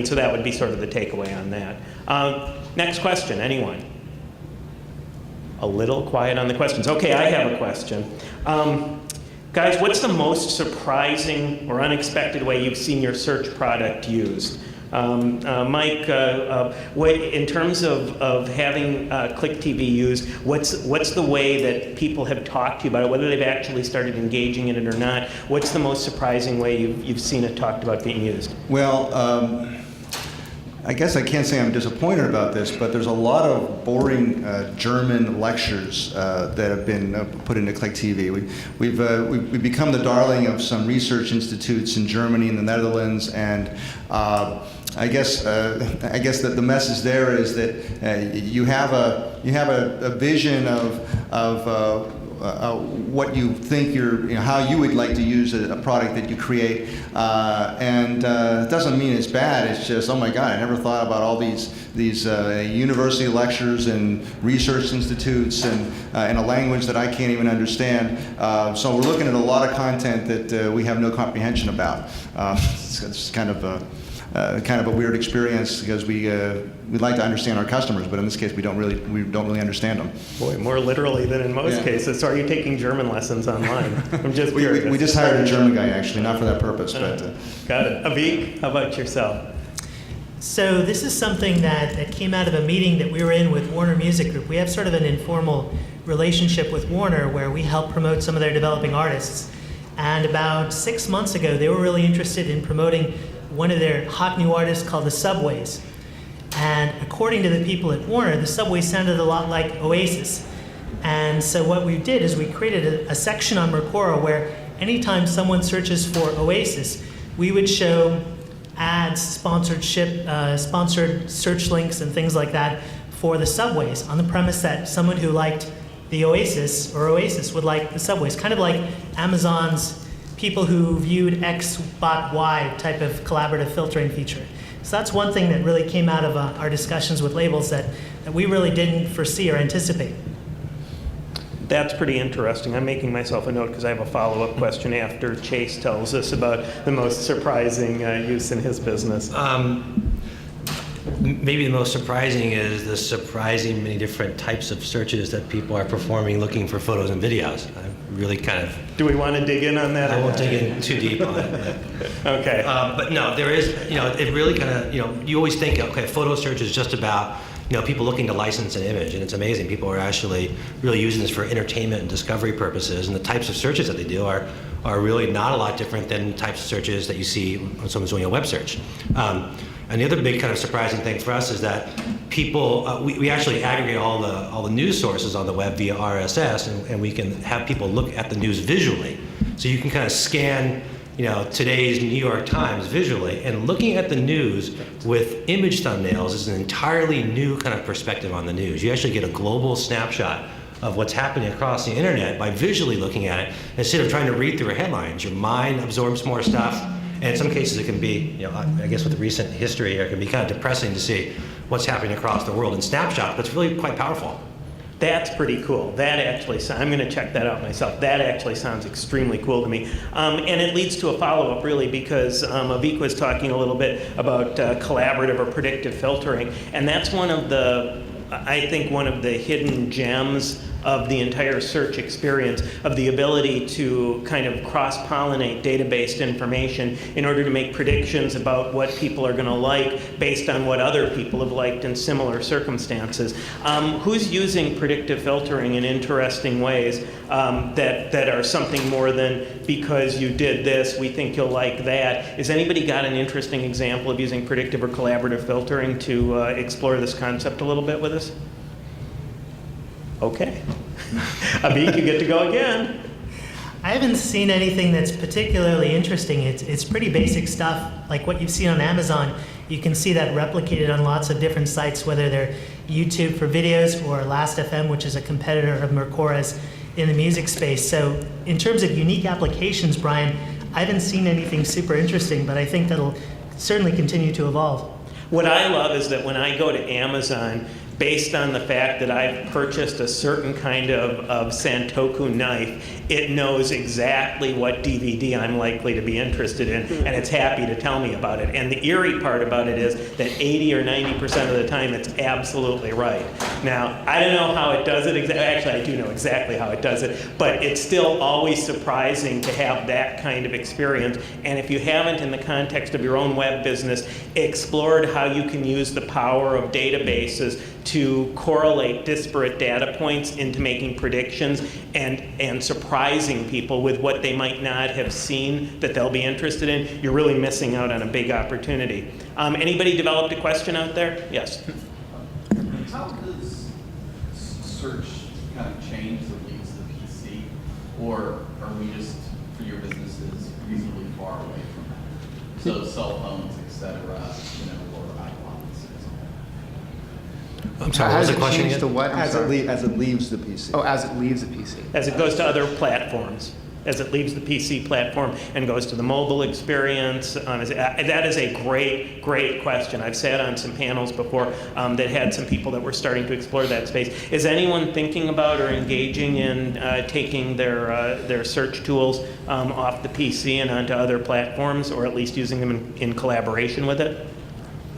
so that would be sort of the takeaway on that. Next question, anyone? A little quiet on the questions. Okay, I have a question. Guys, what's the most surprising or unexpected way you've seen your search product used? Mike, in terms of having Click TV used, what's the way that people have talked to you about it, whether they've actually started engaging in it or not? What's the most surprising way you've seen it talked about being used? Well, I guess I can't say I'm disappointed about this, but there's a lot of boring German lectures that have been put into Click TV. We've become the darling of some research institutes in Germany and the Netherlands, and I guess that the message there is that you have a vision of what you think how you would like to use a product that you create, and it doesn't mean it's bad. It's just, oh my God, I never thought about all these university lectures and research institutes and in a language that I can't even understand. So we're looking at a lot of content that we have no comprehension about. It's kind of a weird experience because we like to understand our customers, but in this case we don't really understand them. Boy, more literally than in most cases. So are you taking German lessons online? I'm just curious. We just hired a German guy actually, not for that purpose, but. Got it. Avik, how about yourself? So this is something that came out of a meeting that we were in with Warner Music Group. We have sort of an informal relationship with Warner where we help promote some of their developing artists. And about 6 months ago, they were really interested in promoting one of their hot new artists called the Subways. And according to the people at Warner, the Subways sounded a lot like Oasis. And so what we did is we created a section on Mercora where anytime someone searches for Oasis, we would show ads, sponsored search links and things like that for the Subways on the premise that someone who liked the Oasis or Oasis would like the Subways, kind of like Amazon's people who viewed X bought Y type of collaborative filtering feature. So that's one thing that really came out of our discussions with labels that we really didn't foresee or anticipate. That's pretty interesting. I'm making myself a note because I have a follow-up question after Chase tells us about the most surprising use in his business. Maybe the most surprising is the surprising many different types of searches that people are performing looking for photos and videos. I really kind of... Do we want to dig in on that? I won't dig in too deep on it. Okay. But no, there is, it really kind of, you always think, okay, photo search is just about, people looking to license an image, and it's amazing. People are actually really using this for entertainment and discovery purposes, and the types of searches that they do are really not a lot different than types of searches that you see when someone's doing a web search. And the other big kind of surprising thing for us is that people, we actually aggregate all the news sources on the web via RSS, and we can have people look at the news visually. So you can kind of scan, today's New York Times visually, and looking at the news with image thumbnails is an entirely new kind of perspective on the news. You actually get a global snapshot of what's happening across the internet by visually looking at it instead of trying to read through headlines. Your mind absorbs more stuff. And in some cases it can be, I guess with the recent history, it can be kind of depressing to see what's happening across the world in snapshot, but it's really quite powerful. That's pretty cool. That actually, I'm going to check that out myself. That actually sounds extremely cool to me. And it leads to a follow-up, really, because Avik was talking a little bit about collaborative or predictive filtering, and that's one of the hidden gems of the entire search experience, of the ability to kind of cross-pollinate data-based information in order to make predictions about what people are going to like based on what other people have liked in similar circumstances. Who's using predictive filtering in interesting ways that are something more than because you did this, we think you'll like that? Has anybody got an interesting example of using predictive or collaborative filtering to explore this concept a little bit with us? Okay. Abik, you get to go again. I haven't seen anything that's particularly interesting. It's pretty basic stuff, like what you've seen on Amazon. You can see that replicated on lots of different sites, whether they're YouTube for videos or Last.fm, which is a competitor of Mercora's in the music space. So in terms of unique applications, Brian, I haven't seen anything super interesting, but I think that'll certainly continue to evolve. What I love is that when I go to Amazon, based on the fact that I've purchased a certain kind of Santoku knife, it knows exactly what DVD I'm likely to be interested in, and it's happy to tell me about it. And the eerie part about it is that 80 or 90% of the time, it's absolutely right. Now, I don't know how it does it exactly. Actually, I do know exactly how it does it, but it's still always surprising to have that kind of experience. And if you haven't, in the context of your own web business, explored how you can use the power of databases to correlate disparate data points into making predictions and surprising people with what they might not have seen that they'll be interested in, you're really missing out on a big opportunity. Anybody developed a question out there? Yes. How does search kind of change that leads to PC? Or are we just, for your businesses, reasonably far away from that? So cell phones, et cetera, or iPods. I'm sorry, what was the question changed again? to what? I'm As sorry. it leaves the PC. Oh, as it leaves the PC. As it goes to other platforms, as it leaves the PC platform and goes to the mobile experience? That is a great, great question. I've sat on some panels before that had some people that were starting to explore that space. Is anyone thinking about or engaging in taking their search tools off the PC and onto other platforms, or at least using them in collaboration with it?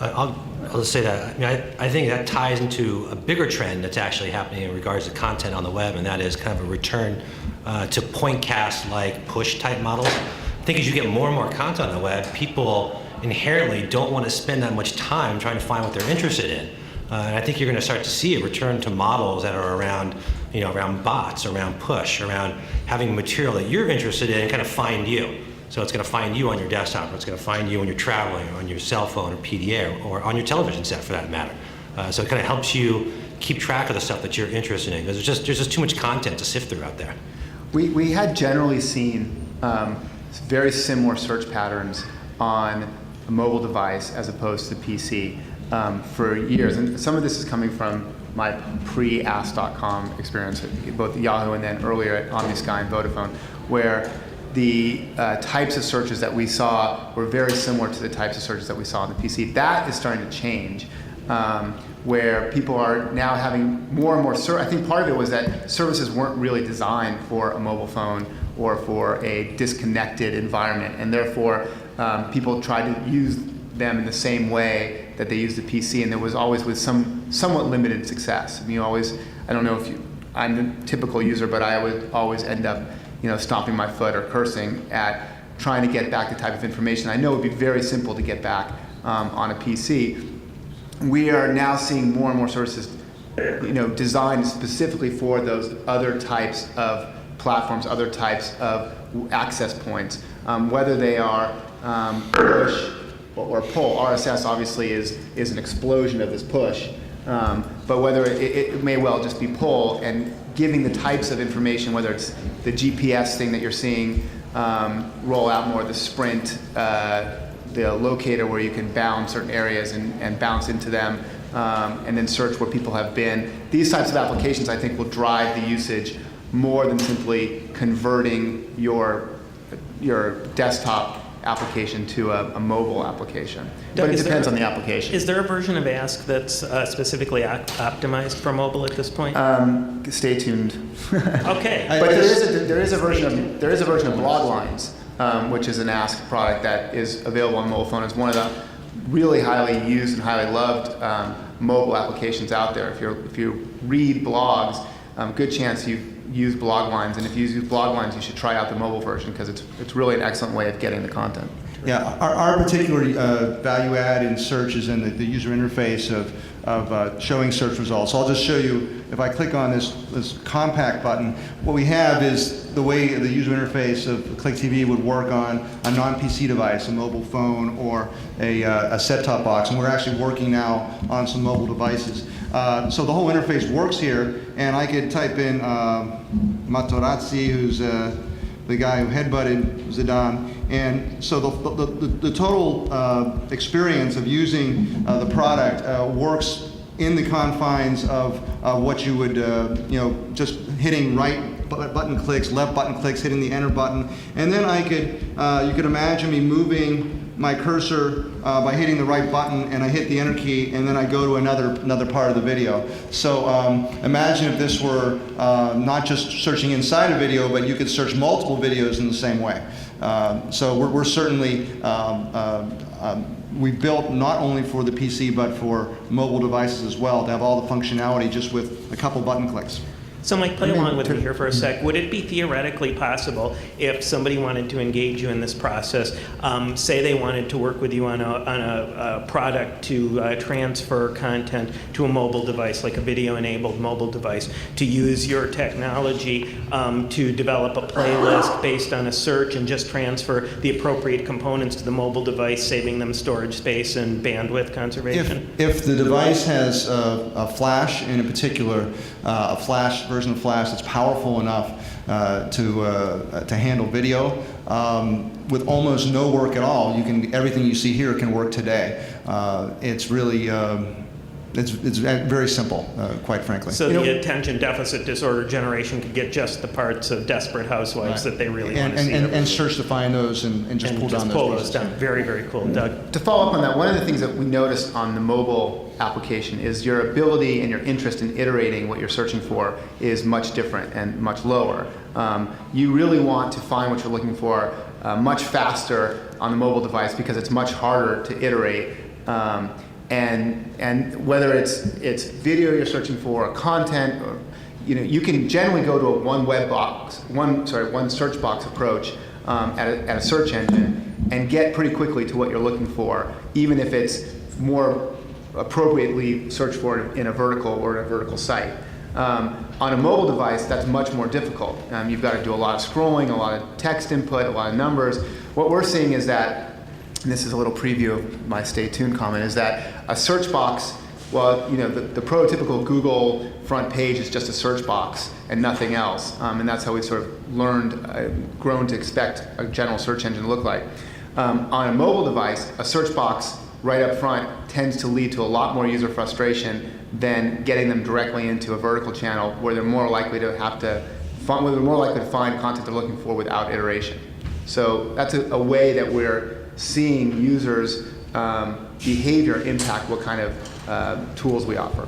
I'll just say that. I mean, I think that ties into a bigger trend that's actually happening in regards to content on the web, and that is kind of a return to point cast like push type models. I think as you get more and more content on the web, people inherently don't want to spend that much time trying to find what they're interested in. And I think you're going to start to see a return to models that are around, around bots, around push, around having material that you're interested in kind of find you. So it's going to find you on your desktop, or it's going to find you when you're traveling, or on your cell phone, or PDA, or on your television set for that matter. So it kind of helps you keep track of the stuff that you're interested in, because there's just too much content to sift through out there. We had generally seen very similar search patterns on a mobile device as opposed to PC for years. And some of this is coming from my pre-Ask.com experience at both Yahoo and then earlier at OmniSky and Vodafone, where the types of searches that we saw were very similar to the types of searches that we saw on the PC. That is starting to change, where people are now having more and more I think part of it was that services weren't really designed for a mobile phone or for a disconnected environment, and therefore people tried to use them in the same way that they used the PC, and there was always with somewhat limited success. I mean, I don't know if I'm a typical user, but I would always end up stomping my foot or cursing at trying to get back the type of information I know would be very simple to get back on a PC. We are now seeing more and more services, designed specifically for those other types of platforms, other types of access points, whether they are push or pull. RSS obviously is an explosion of this push, but whether it may well just be pull and giving the types of information, whether it's the GPS thing that you're seeing roll out more, the Sprint, the locator where you can bound certain areas and bounce into them, and then search where people have been. These types of applications, I think, will drive the usage more than simply converting your desktop application to a mobile application. Doug, But it depends on the application. Is there a version of Ask that's specifically optimized for mobile at this point? Stay tuned. Okay. But there is a version of Bloglines, which is an Ask product that is available on mobile phone. It's one of the really highly used and highly loved mobile applications out there. If you read blogs, good chance you've used Bloglines, and if you use Bloglines, you should try out the mobile version because it's really an excellent way of getting the content. Yeah, our particular value add in search is in the user interface of showing search results. So I'll just show you, if I click on this compact button, what we have is the way the user interface of ClickTV would work on a non-PC device, a mobile phone or a set-top box, and we're actually working now on some mobile devices. So the whole interface works here, and I could type in Materazzi, who's the guy who headbutted Zidane. And so the total experience of using the product works in the confines of what you would, just hitting right button clicks, left button clicks, hitting the enter button. And then I could, you could imagine me moving my cursor by hitting the right button, and I hit the enter key, and then I go to another part of the video. So imagine if this were not just searching inside a video, but you could search multiple videos in the same way. So we're certainly, we built not only for the PC, but for mobile devices as well, to have all the functionality just with a couple button clicks. So Mike, play along with me here for a sec. Would it be theoretically possible if somebody wanted to engage you in this process, say they wanted to work with you on a product to transfer content to a mobile device, like a video-enabled mobile device, to use your technology to develop a playlist based on a search and just transfer the appropriate components to the mobile device, saving them storage space and bandwidth conservation? If the device has a flash, in particular, a flash version of Flash that's powerful enough to handle video, with almost no work at all, everything you see here can work today. It's really it's very simple, quite frankly. So the attention deficit disorder generation could get just the parts of Desperate Housewives that they really want to see. And search to find those and just pull down those pieces. Down. Very, very cool. Doug? To follow up on that, one of the things that we noticed on the mobile application is your ability and your interest in iterating what you're searching for is much different and much lower. You really want to find what you're looking for much faster on the mobile device because it's much harder to iterate. And whether it's video you're searching for, or content, or you can generally go to a one search box approach at a search engine and get pretty quickly to what you're looking for, even if it's more appropriately searched for in a vertical or in a vertical site. On a mobile device, that's much more difficult. You've got to do a lot of scrolling, a lot of text input, a lot of numbers. What we're seeing is that, and this is a little preview of my stay tuned comment, is that a search box, well, the prototypical Google front page is just a search box and nothing else. And that's how we sort of grown to expect a general search engine to look like. On a mobile device, a search box right up front tends to lead to a lot more user frustration than getting them directly into a vertical channel where they're more likely to find content they're looking for without iteration. So that's a way that we're seeing users' behavior impact what kind of tools we offer.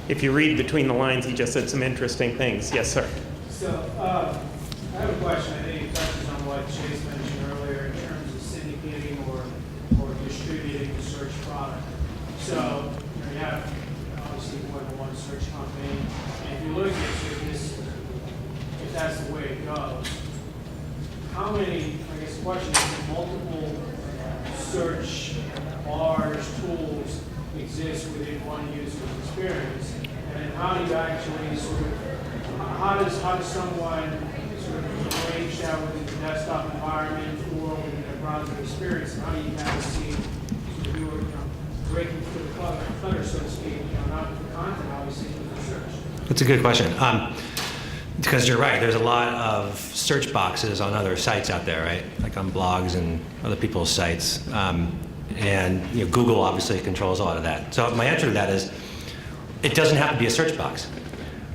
If you read between the lines, he just said some interesting things. Yes, sir. So, I have a question. I think it touches on what Chase mentioned earlier in terms of syndicating or distributing the search product. So, you have obviously more than one search company, and if you look at if that's the way it goes, how many, I guess the question is, multiple search bars, tools exist within one user's experience, and then how do you actually how does someone sort of arrange that within the desktop environment or within their browser experience, and how do you kind of see sort of breaking through the clutter, so to speak, not with the content, obviously, but the search? That's a good question. Because you're right, there's a lot of search boxes on other sites out there, right? Like on blogs and other people's sites. And Google obviously controls a lot of that. So my answer to that is, it doesn't have to be a search box.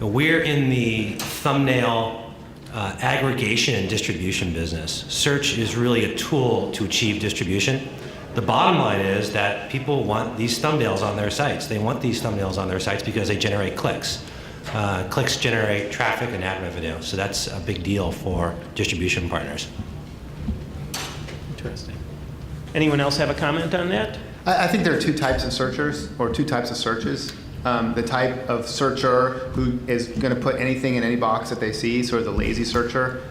We're in the thumbnail aggregation and distribution business. Search is really a tool to achieve distribution. The bottom line is that people want these thumbnails on their sites. They want these thumbnails on their sites because they generate clicks. Clicks generate traffic and ad revenue, so that's a big deal for distribution partners. Interesting. Anyone else have a comment on that? I think there are two types of searchers, or two types of searches. the type of searcher who is going to put anything in any box that they see, sort of the lazy searcher.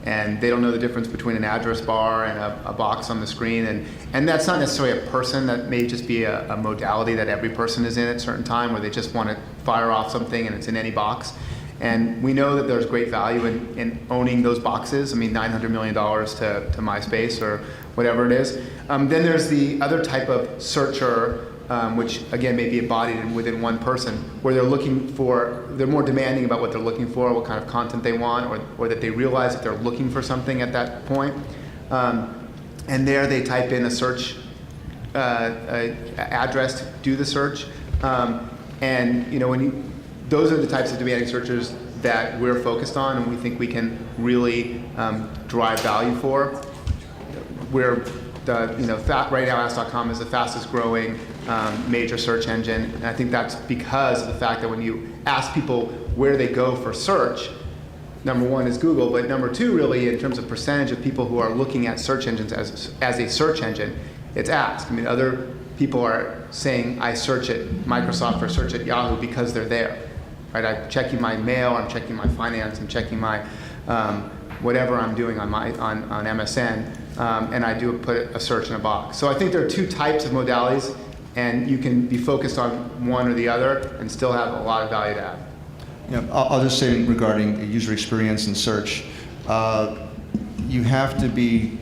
And they don't know the difference between an address bar and a box on the screen. And that's not necessarily a person. That may just be a modality that every person is in at a certain time, where they just want to fire off something and it's in any box. And we know that there's great value in owning those boxes. I mean, $900 million to MySpace or whatever it is. Then there's the other type of searcher, which again may be embodied within one person, where they're more demanding about what they're looking for, what kind of content they want, or that they realize that they're looking for something at that point. And there they type in a search address to do the search. And those are the types of demanding searchers that we're focused on, and we think we can really drive value for. We're right now, Ask.com is the fastest growing major search engine, and I think that's because of the fact that when you ask people where they go for search, number one is Google, but number two, really, in terms of percentage of people who are looking at search engines as a search engine, it's Ask. I mean, other people are saying, I search at Microsoft or search at Yahoo because they're there. Right? I'm checking my mail, I'm checking my finance, I'm checking my whatever I'm doing on MSN, and I do put a search in a box. So I think there are two types of modalities, and you can be focused on one or the other and still have a lot of value to add. Yeah, I'll just say regarding user experience and search, you have to be,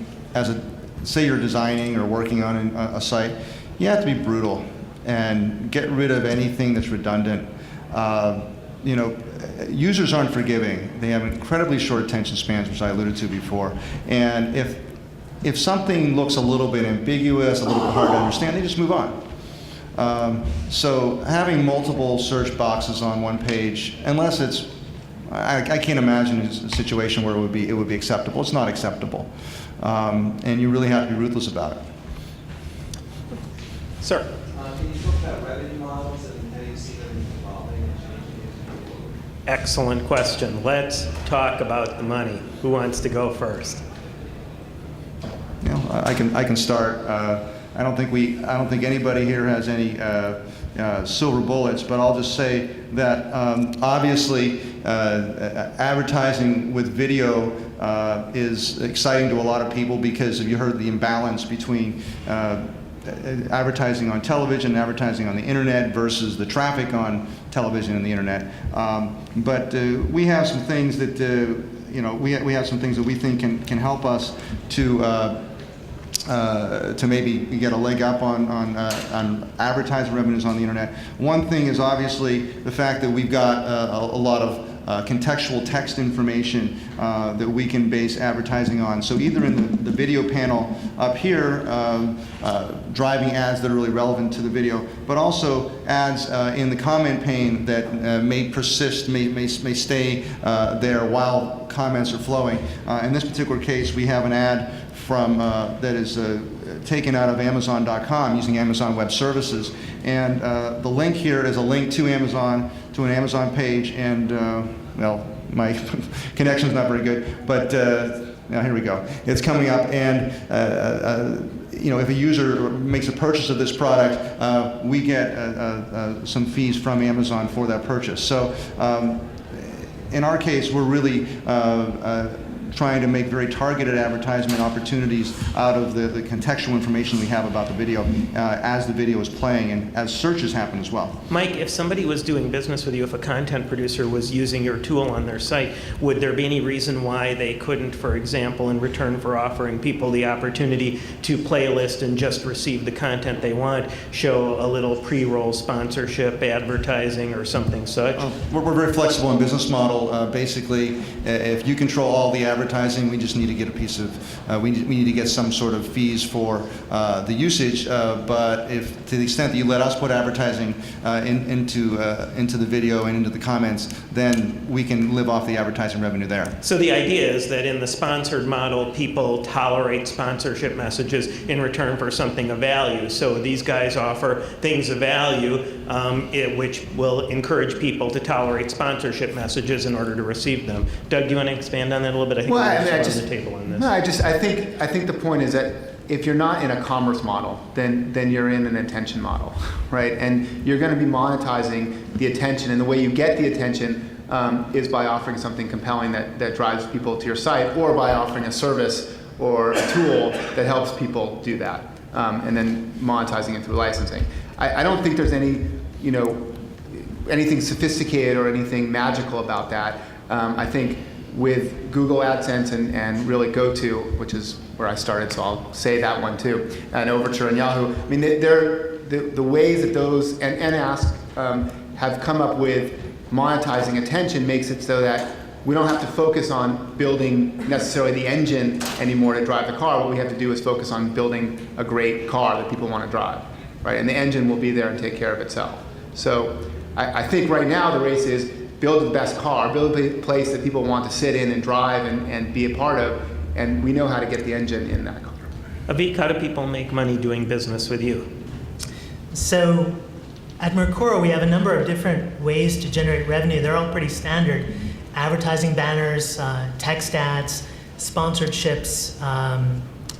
say you're designing or working on a site, you have to be brutal and get rid of anything that's redundant. Users aren't forgiving. They have incredibly short attention spans, which I alluded to before. And if something looks a little bit ambiguous, a little bit hard to understand, they just move on. So having multiple search boxes on one page, unless it's, I can't imagine a situation where it would be acceptable. It's not acceptable, and you really have to be ruthless about it. Sir. Can you talk about revenue models and how you see them evolving and changing? Excellent question. Let's talk about the money. Who wants to go first? I can start. I don't think anybody here has any silver bullets, but I'll just say that obviously advertising with video is exciting to a lot of people, because if you heard the imbalance between advertising on television, advertising on the internet versus the traffic on television and the internet. But we have some things that we have some things that we think can help us to maybe get a leg up on advertising revenues on the internet. One thing is obviously the fact that we've got a lot of contextual text information that we can base advertising on. So either in the video panel up here, driving ads that are really relevant to the video, but also ads in the comment pane that may persist, may stay there while comments are flowing. In this particular case, we have an ad from that is taken out of Amazon.com using Amazon Web Services, and the link here is a link to Amazon, to an Amazon page, and well, my connection's not very good, but now here we go. It's coming up, and if a user makes a purchase of this product, we get some fees from Amazon for that purchase. So in our case, we're really trying to make very targeted advertisement opportunities out of the contextual information we have about the video as the video is playing and as searches happen as well. Mike, if somebody was doing business with you, if a content producer was using your tool on their site, would there be any reason why they couldn't, for example, in return for offering people the opportunity to playlist and just receive the content they want, show a little pre-roll sponsorship, advertising, or something such? We're very flexible in business model. Basically, if you control all the advertising, we just need to get a piece of, we need to get some sort of fees for the usage, but if to the extent that you let us put advertising into the video and into the comments, then we can live off the advertising revenue there. So the idea is that in the sponsored model, people tolerate sponsorship messages in return for something of value. So these guys offer things of value, which will encourage people to tolerate sponsorship messages in order to receive them. Doug, do you want to expand on that a little bit? I think Well, we're I on just, the table on this. no, I think the point is that if you're not in a commerce model, then you're in an attention model, right? And you're going to be monetizing the attention, and the way you get the attention is by offering something compelling that drives people to your site, or by offering a service or a tool that helps people do that, and then monetizing it through licensing. I don't think there's any, anything sophisticated or anything magical about that. I think with Google AdSense and really GoTo, which is where I started, so I'll say that one too, and Overture and Yahoo. I mean, they're the ways that those and Ask have come up with monetizing attention makes it so that we don't have to focus on building necessarily the engine anymore to drive the car. What we have to do is focus on building a great car that people want to drive, right? And the engine will be there and take care of itself. So I think right now the race is build the best car, build a place that people want to sit in and drive and be a part of, and we know how to get the engine in that car. Avik, how do people make money doing business with you? So at Mercora, we have a number of different ways to generate revenue. They're all pretty standard. Advertising banners, text ads, sponsorships.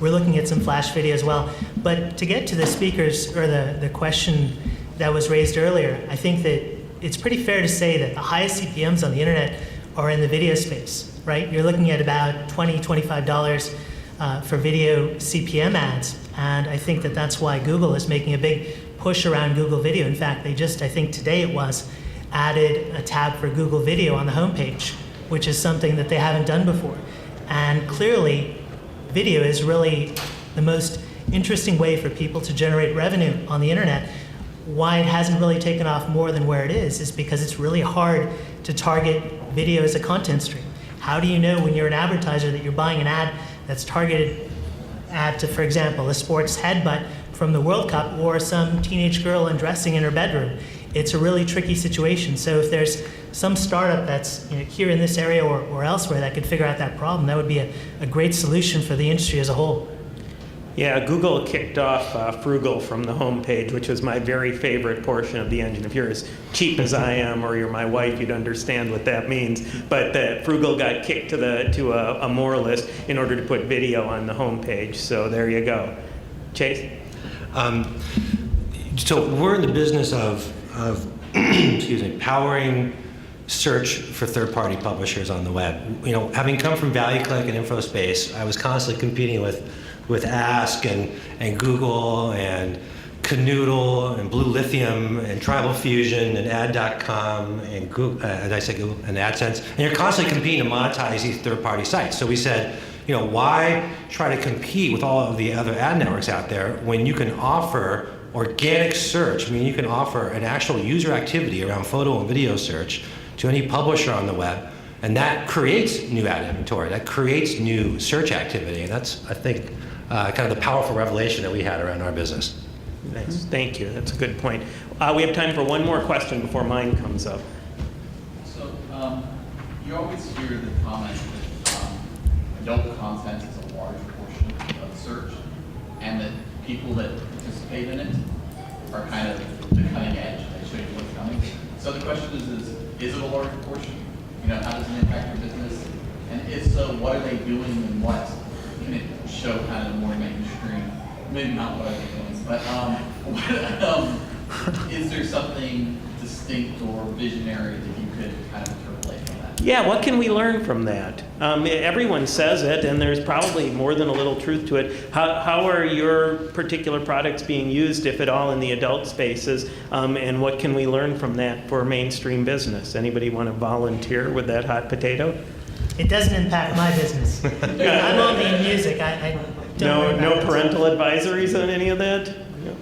We're looking at some flash video as well. But to get to the speakers, or the question that was raised earlier, I think that it's pretty fair to say that the highest CPMs on the internet are in the video space, right? You're looking at about $20, $25 for video CPM ads. And I think that that's why Google is making a big push around Google Video. In fact, they just, I think today it was, added a tab for Google Video on the homepage, which is something that they haven't done before. And clearly, video is really the most interesting way for people to generate revenue on the internet. Why it hasn't really taken off more than where it is because it's really hard to target video as a content stream. How do you know when you're an advertiser that you're buying an ad that's targeted ad to, for example, a sports headbutt from the World Cup or some teenage girl undressing in her bedroom? It's a really tricky situation. So if there's some startup that's here in this area or elsewhere that could figure out that problem, that would be a great solution for the industry as a whole. Yeah, Google kicked off Frugal from the homepage, which was my very favorite portion of the engine. If you're as cheap as I am, or you're my wife, you'd understand what that means. But Frugal got kicked to a more list in order to put video on the homepage. So there you go. Chase? So we're in the business of excuse me, powering search for third-party publishers on the web. Having come from ValueClick and InfoSpace, I was constantly competing with Ask and Google and Canoodle and Blue Lithium and Tribal Fusion and Ad.com and Google, and AdSense, and you're constantly competing to monetize these third-party sites. So we said, why try to compete with all of the other ad networks out there when you can offer organic search? I mean, you can offer an actual user activity around photo and video search to any publisher on the web, and that creates new ad inventory, that creates new search activity, and that's, I think, kind of the powerful revelation that we had around our business. Nice, thank you. That's a good point. We have time for one more question before mine comes up. So you always hear the comment that adult content is a large portion of search, and that people that participate in it are kind of the cutting edge. They show you what's coming. So the question is it a large portion? How does it impact your business? And if so, what are they doing, and what can it show kind of more mainstream? Maybe not what are they doing, but is there something distinct or visionary that you could kind of interpolate from that? Yeah, what can we learn from that? Everyone says it, and there's probably more than a little truth to it. How are your particular products being used, if at all, in the adult spaces? And what can we learn from that for mainstream business? Anybody want to volunteer with that hot potato? It doesn't impact my business. I'm only in music. I don't No parental advisories on any of that?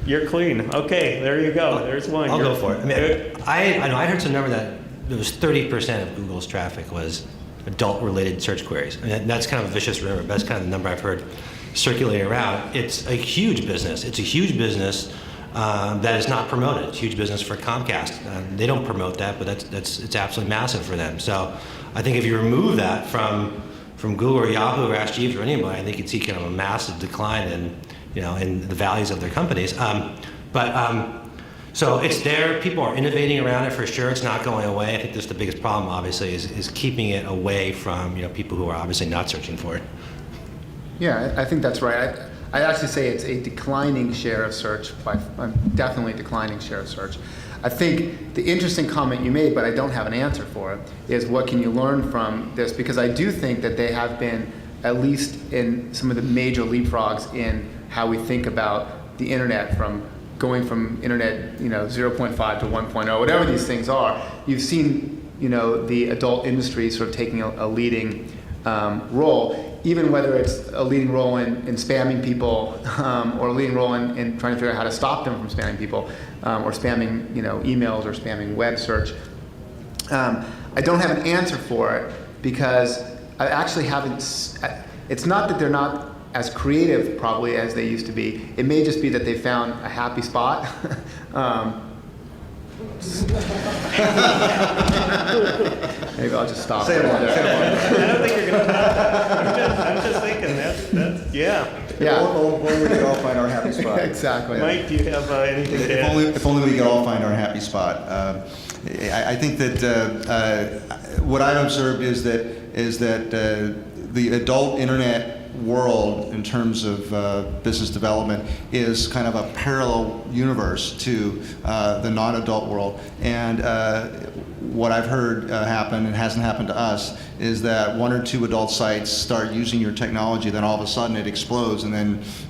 You're clean. Okay, there you go. There's one. I'll go for it. I know I heard some number that it was 30% of Google's traffic was adult-related search queries. And that's kind of a vicious number. That's kind of the number I've heard circulating around. It's a huge business. It's a huge business that is not promoted. It's a huge business for Comcast. They don't promote that, but it's absolutely massive for them. So I think if you remove that from Google or Yahoo or Ask Jeeves or anybody, I think you'd see kind of a massive decline in the values of their companies. So it's there. People are innovating around it for sure. It's not going away. I think that's the biggest problem, obviously, is keeping it away from people who are obviously not searching for it. Yeah, I think that's right. I'd actually say it's a declining share of search, definitely declining share of search. I think the interesting comment you made, but I don't have an answer for it, is what can you learn from this? Because I do think that they have been, at least in some of the major leapfrogs in how we think about the internet, from going from internet 0.5 to 1.0, whatever these things are. You've seen the adult industry sort of taking a leading role, even whether it's a leading role in spamming people or a leading role in trying to figure out how to stop them from spamming people or spamming emails or spamming web search. I don't have an answer for it because I actually haven't. It's not that they're not as creative probably as they used to be. It may just be that they found a happy spot. Maybe I'll just stop. Say it once. I don't think you're going to. I'm just thinking that's yeah. Yeah. If only we could all find our happy spot. Exactly. Mike, do you have anything to add? If only we could all find our happy spot. I think that what I've observed is that the adult internet world, in terms of business development, is kind of a parallel universe to the non-adult world. And what I've heard happen, and hasn't happened to us, is that one or two adult sites start using your technology, then all of a sudden it explodes, and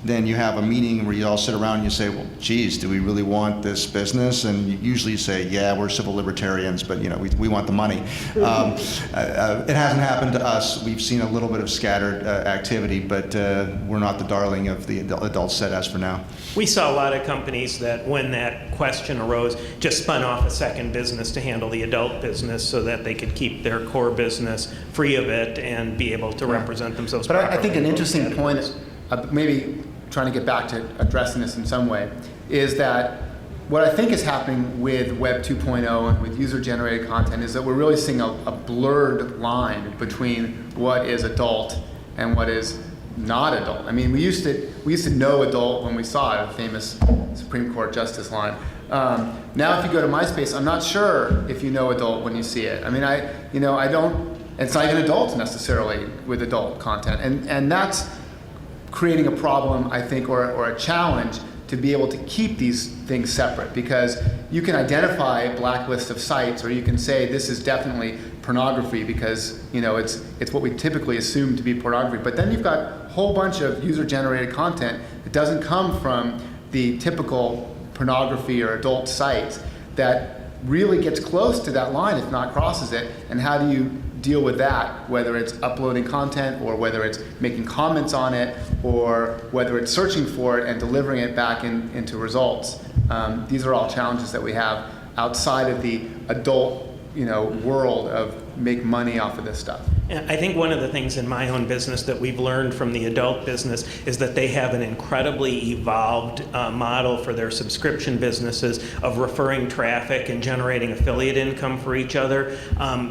then you have a meeting where you all sit around and you say, well, geez, do we really want this business? And you usually say, yeah, we're civil libertarians, but we want the money. It hasn't happened to us. We've seen a little bit of scattered activity, but we're not the darling of the adult set as for now. We saw a lot of companies that, when that question arose, just spun off a second business to handle the adult business so that they could keep their core business free of it and be able to represent themselves But properly. I think an in interesting those point, categories. maybe trying to get back to addressing this in some way, is that what I think is happening with Web 2.0 and with user-generated content is that we're really seeing a blurred line between what is adult and what is not adult. I mean, we used to know adult when we saw it, the famous Supreme Court justice line. Now, if you go to MySpace, I'm not sure if you know adult when you see it. I mean, I don't. It's not even adults necessarily with adult content, and that's creating a problem, I think, or a challenge to be able to keep these things separate, because you can identify a blacklist of sites, or you can say this is definitely pornography because it's what we typically assume to be pornography. But then you've got a whole bunch of user-generated content that doesn't come from the typical pornography or adult sites that really gets close to that line, if not crosses it. And how do you deal with that, whether it's uploading content or whether it's making comments on it or whether it's searching for it and delivering it back into results? These are all challenges that we have outside of the adult world of make money off of this stuff. And I think one of the things in my own business that we've learned from the adult business is that they have an incredibly evolved model for their subscription businesses of referring traffic and generating affiliate income for each other.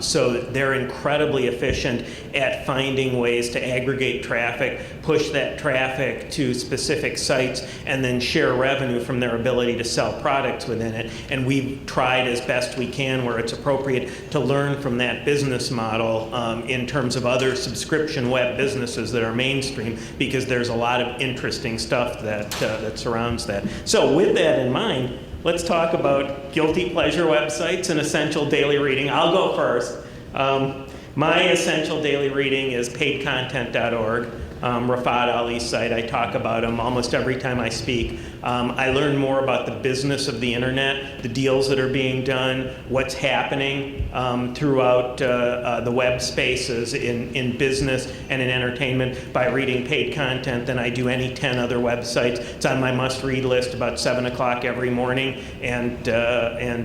So they're incredibly efficient at finding ways to aggregate traffic, push that traffic to specific sites, and then share revenue from their ability to sell products within it. And we've tried as best we can, where it's appropriate, to learn from that business model in terms of other subscription web businesses that are mainstream, because there's a lot of interesting stuff that surrounds that. So with that in mind, let's talk about guilty pleasure websites and essential daily reading. I'll go first. My essential daily reading is paidcontent.org. Rafat Ali's site. I talk about him almost every time I speak. I learn more about the business of the internet, the deals that are being done, what's happening throughout the web spaces in business and in entertainment by reading paid content than I do any 10 other websites. It's on my must-read list about 7 o'clock every morning, and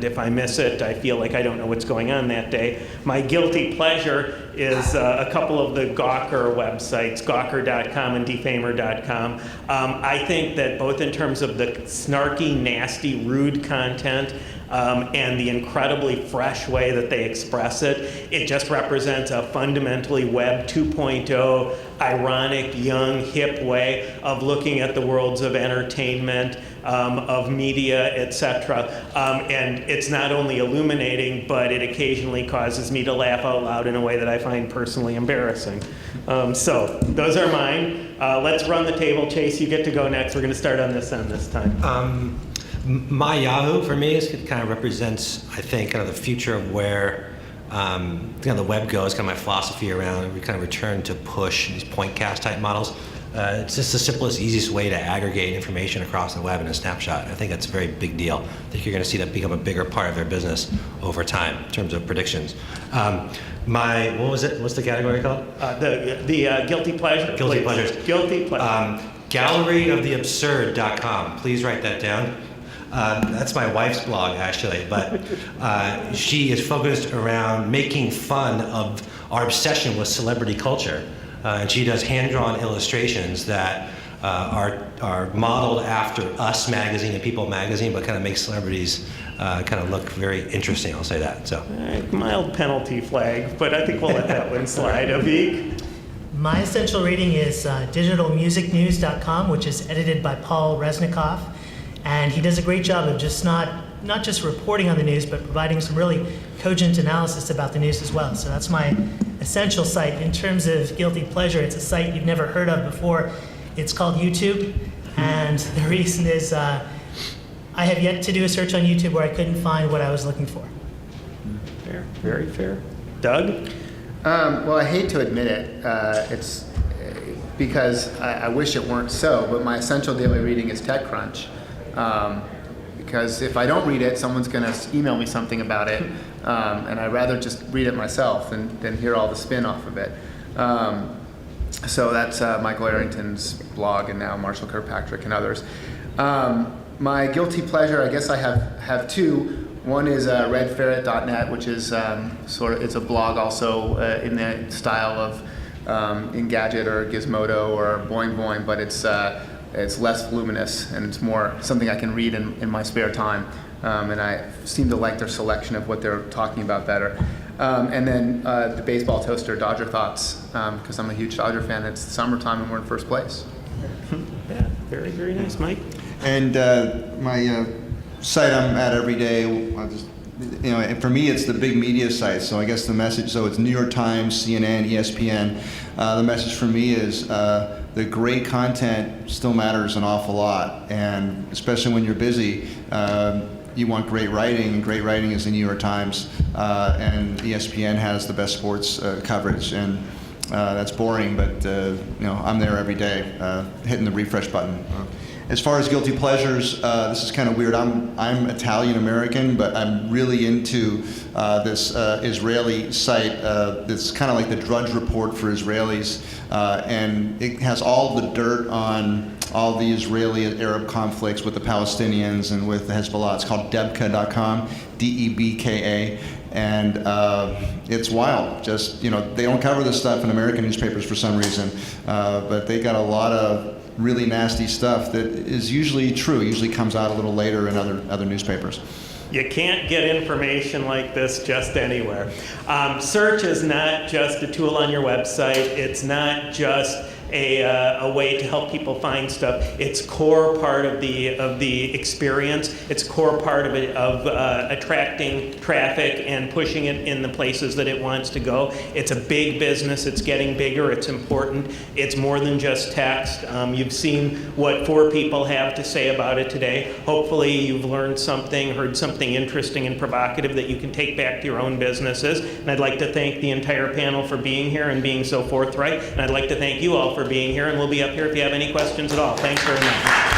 if I miss it, I feel like I don't know what's going on that day. My guilty pleasure is a couple of the Gawker websites, Gawker.com and Defamer.com. I think that both in terms of the snarky, nasty, rude content and the incredibly fresh way that they express it. It just represents a fundamentally Web 2.0, ironic, young, hip way of looking at the worlds of entertainment, of media, etc. And it's not only illuminating, but it occasionally causes me to laugh out loud in a way that I find personally embarrassing. So those are mine. Let's run the table. Chase, you get to go next. We're going to start on this end this time. My Yahoo for me kind of represents, I think, kind of the future of where kind of the web goes, kind of my philosophy around we kind of return to push these point cast type models. It's just the simplest, easiest way to aggregate information across the web in a snapshot. I think that's a very big deal. I think you're going to see that become a bigger part of their business over time in terms of predictions. What was it? What's the category called? The guilty pleasure. Guilty please. pleasures. Guilty pleasure. Galleryoftheabsurd.com. Please write that down. That's my wife's blog, actually, but she is focused around making fun of our obsession with celebrity culture. And she does hand-drawn illustrations that are modeled after Us magazine and People magazine, but kind of make celebrities kind of look very interesting, I'll say that. So. Mild penalty flag, but I think we'll let that one slide. Avik? My essential reading is digitalmusicnews.com, which is edited by Paul Resnikoff. And he does a great job of just not just reporting on the news, but providing some really cogent analysis about the news as well. So that's my essential site. In terms of guilty pleasure, it's a site you've never heard of before. It's called YouTube. And the reason is I have yet to do a search on YouTube where I couldn't find what I was looking for. Fair, very fair. Doug? Well, I hate to admit it. It's because I wish it weren't so, but my essential daily reading is TechCrunch. Because if I don't read it, someone's going to email me something about it, and I'd rather just read it myself than hear all the spin off of it. So that's Michael Arrington's blog, and now Marshall Kirkpatrick and others. My guilty pleasure, I guess I have two. One is redferret.net, which is it's a blog also in the style of Engadget or Gizmodo or Boing Boing, but it's less voluminous and it's more something I can read in my spare time. And I seem to like their selection of what they're talking about better. And then the baseball toaster, Dodger Thoughts, because I'm a huge Dodger fan. It's the summertime and we're in first place. Yeah, very, very nice. Mike? And my site I'm at every day, and for me it's the big media sites. So I guess the message, so it's New York Times, CNN, ESPN. The message for me is the great content still matters an awful lot, and especially when you're busy, you want great writing, and great writing is the New York Times, and ESPN has the best sports coverage, and that's boring, but I'm there every day, hitting the refresh button. As far as guilty pleasures, this is kind of weird. I'm Italian American, but I'm really into this Israeli site that's kind of like the Drudge Report for Israelis, and it has all the dirt on all the Israeli-Arab conflicts with the Palestinians and with the Hezbollah. It's called Debka.com, D-E-B-K-A. And it's wild. Just, they don't cover this stuff in American newspapers for some reason, but they got a lot of really nasty stuff that is usually true, usually comes out a little later in other newspapers. You can't get information like this just anywhere. Search is not just a tool on your website. It's not just a way to help people find stuff. It's core part of the experience. It's core part of it, of attracting traffic and pushing it in the places that it wants to go. It's a big business. It's getting bigger. It's important. It's more than just text. You've seen what 4 people have to say about it today. Hopefully you've learned something, heard something interesting and provocative that you can take back to your own businesses. And I'd like to thank the entire panel for being here and being so forthright. And I'd like to thank you all for being here, and we'll be up here if you have any questions at all. Thanks very much.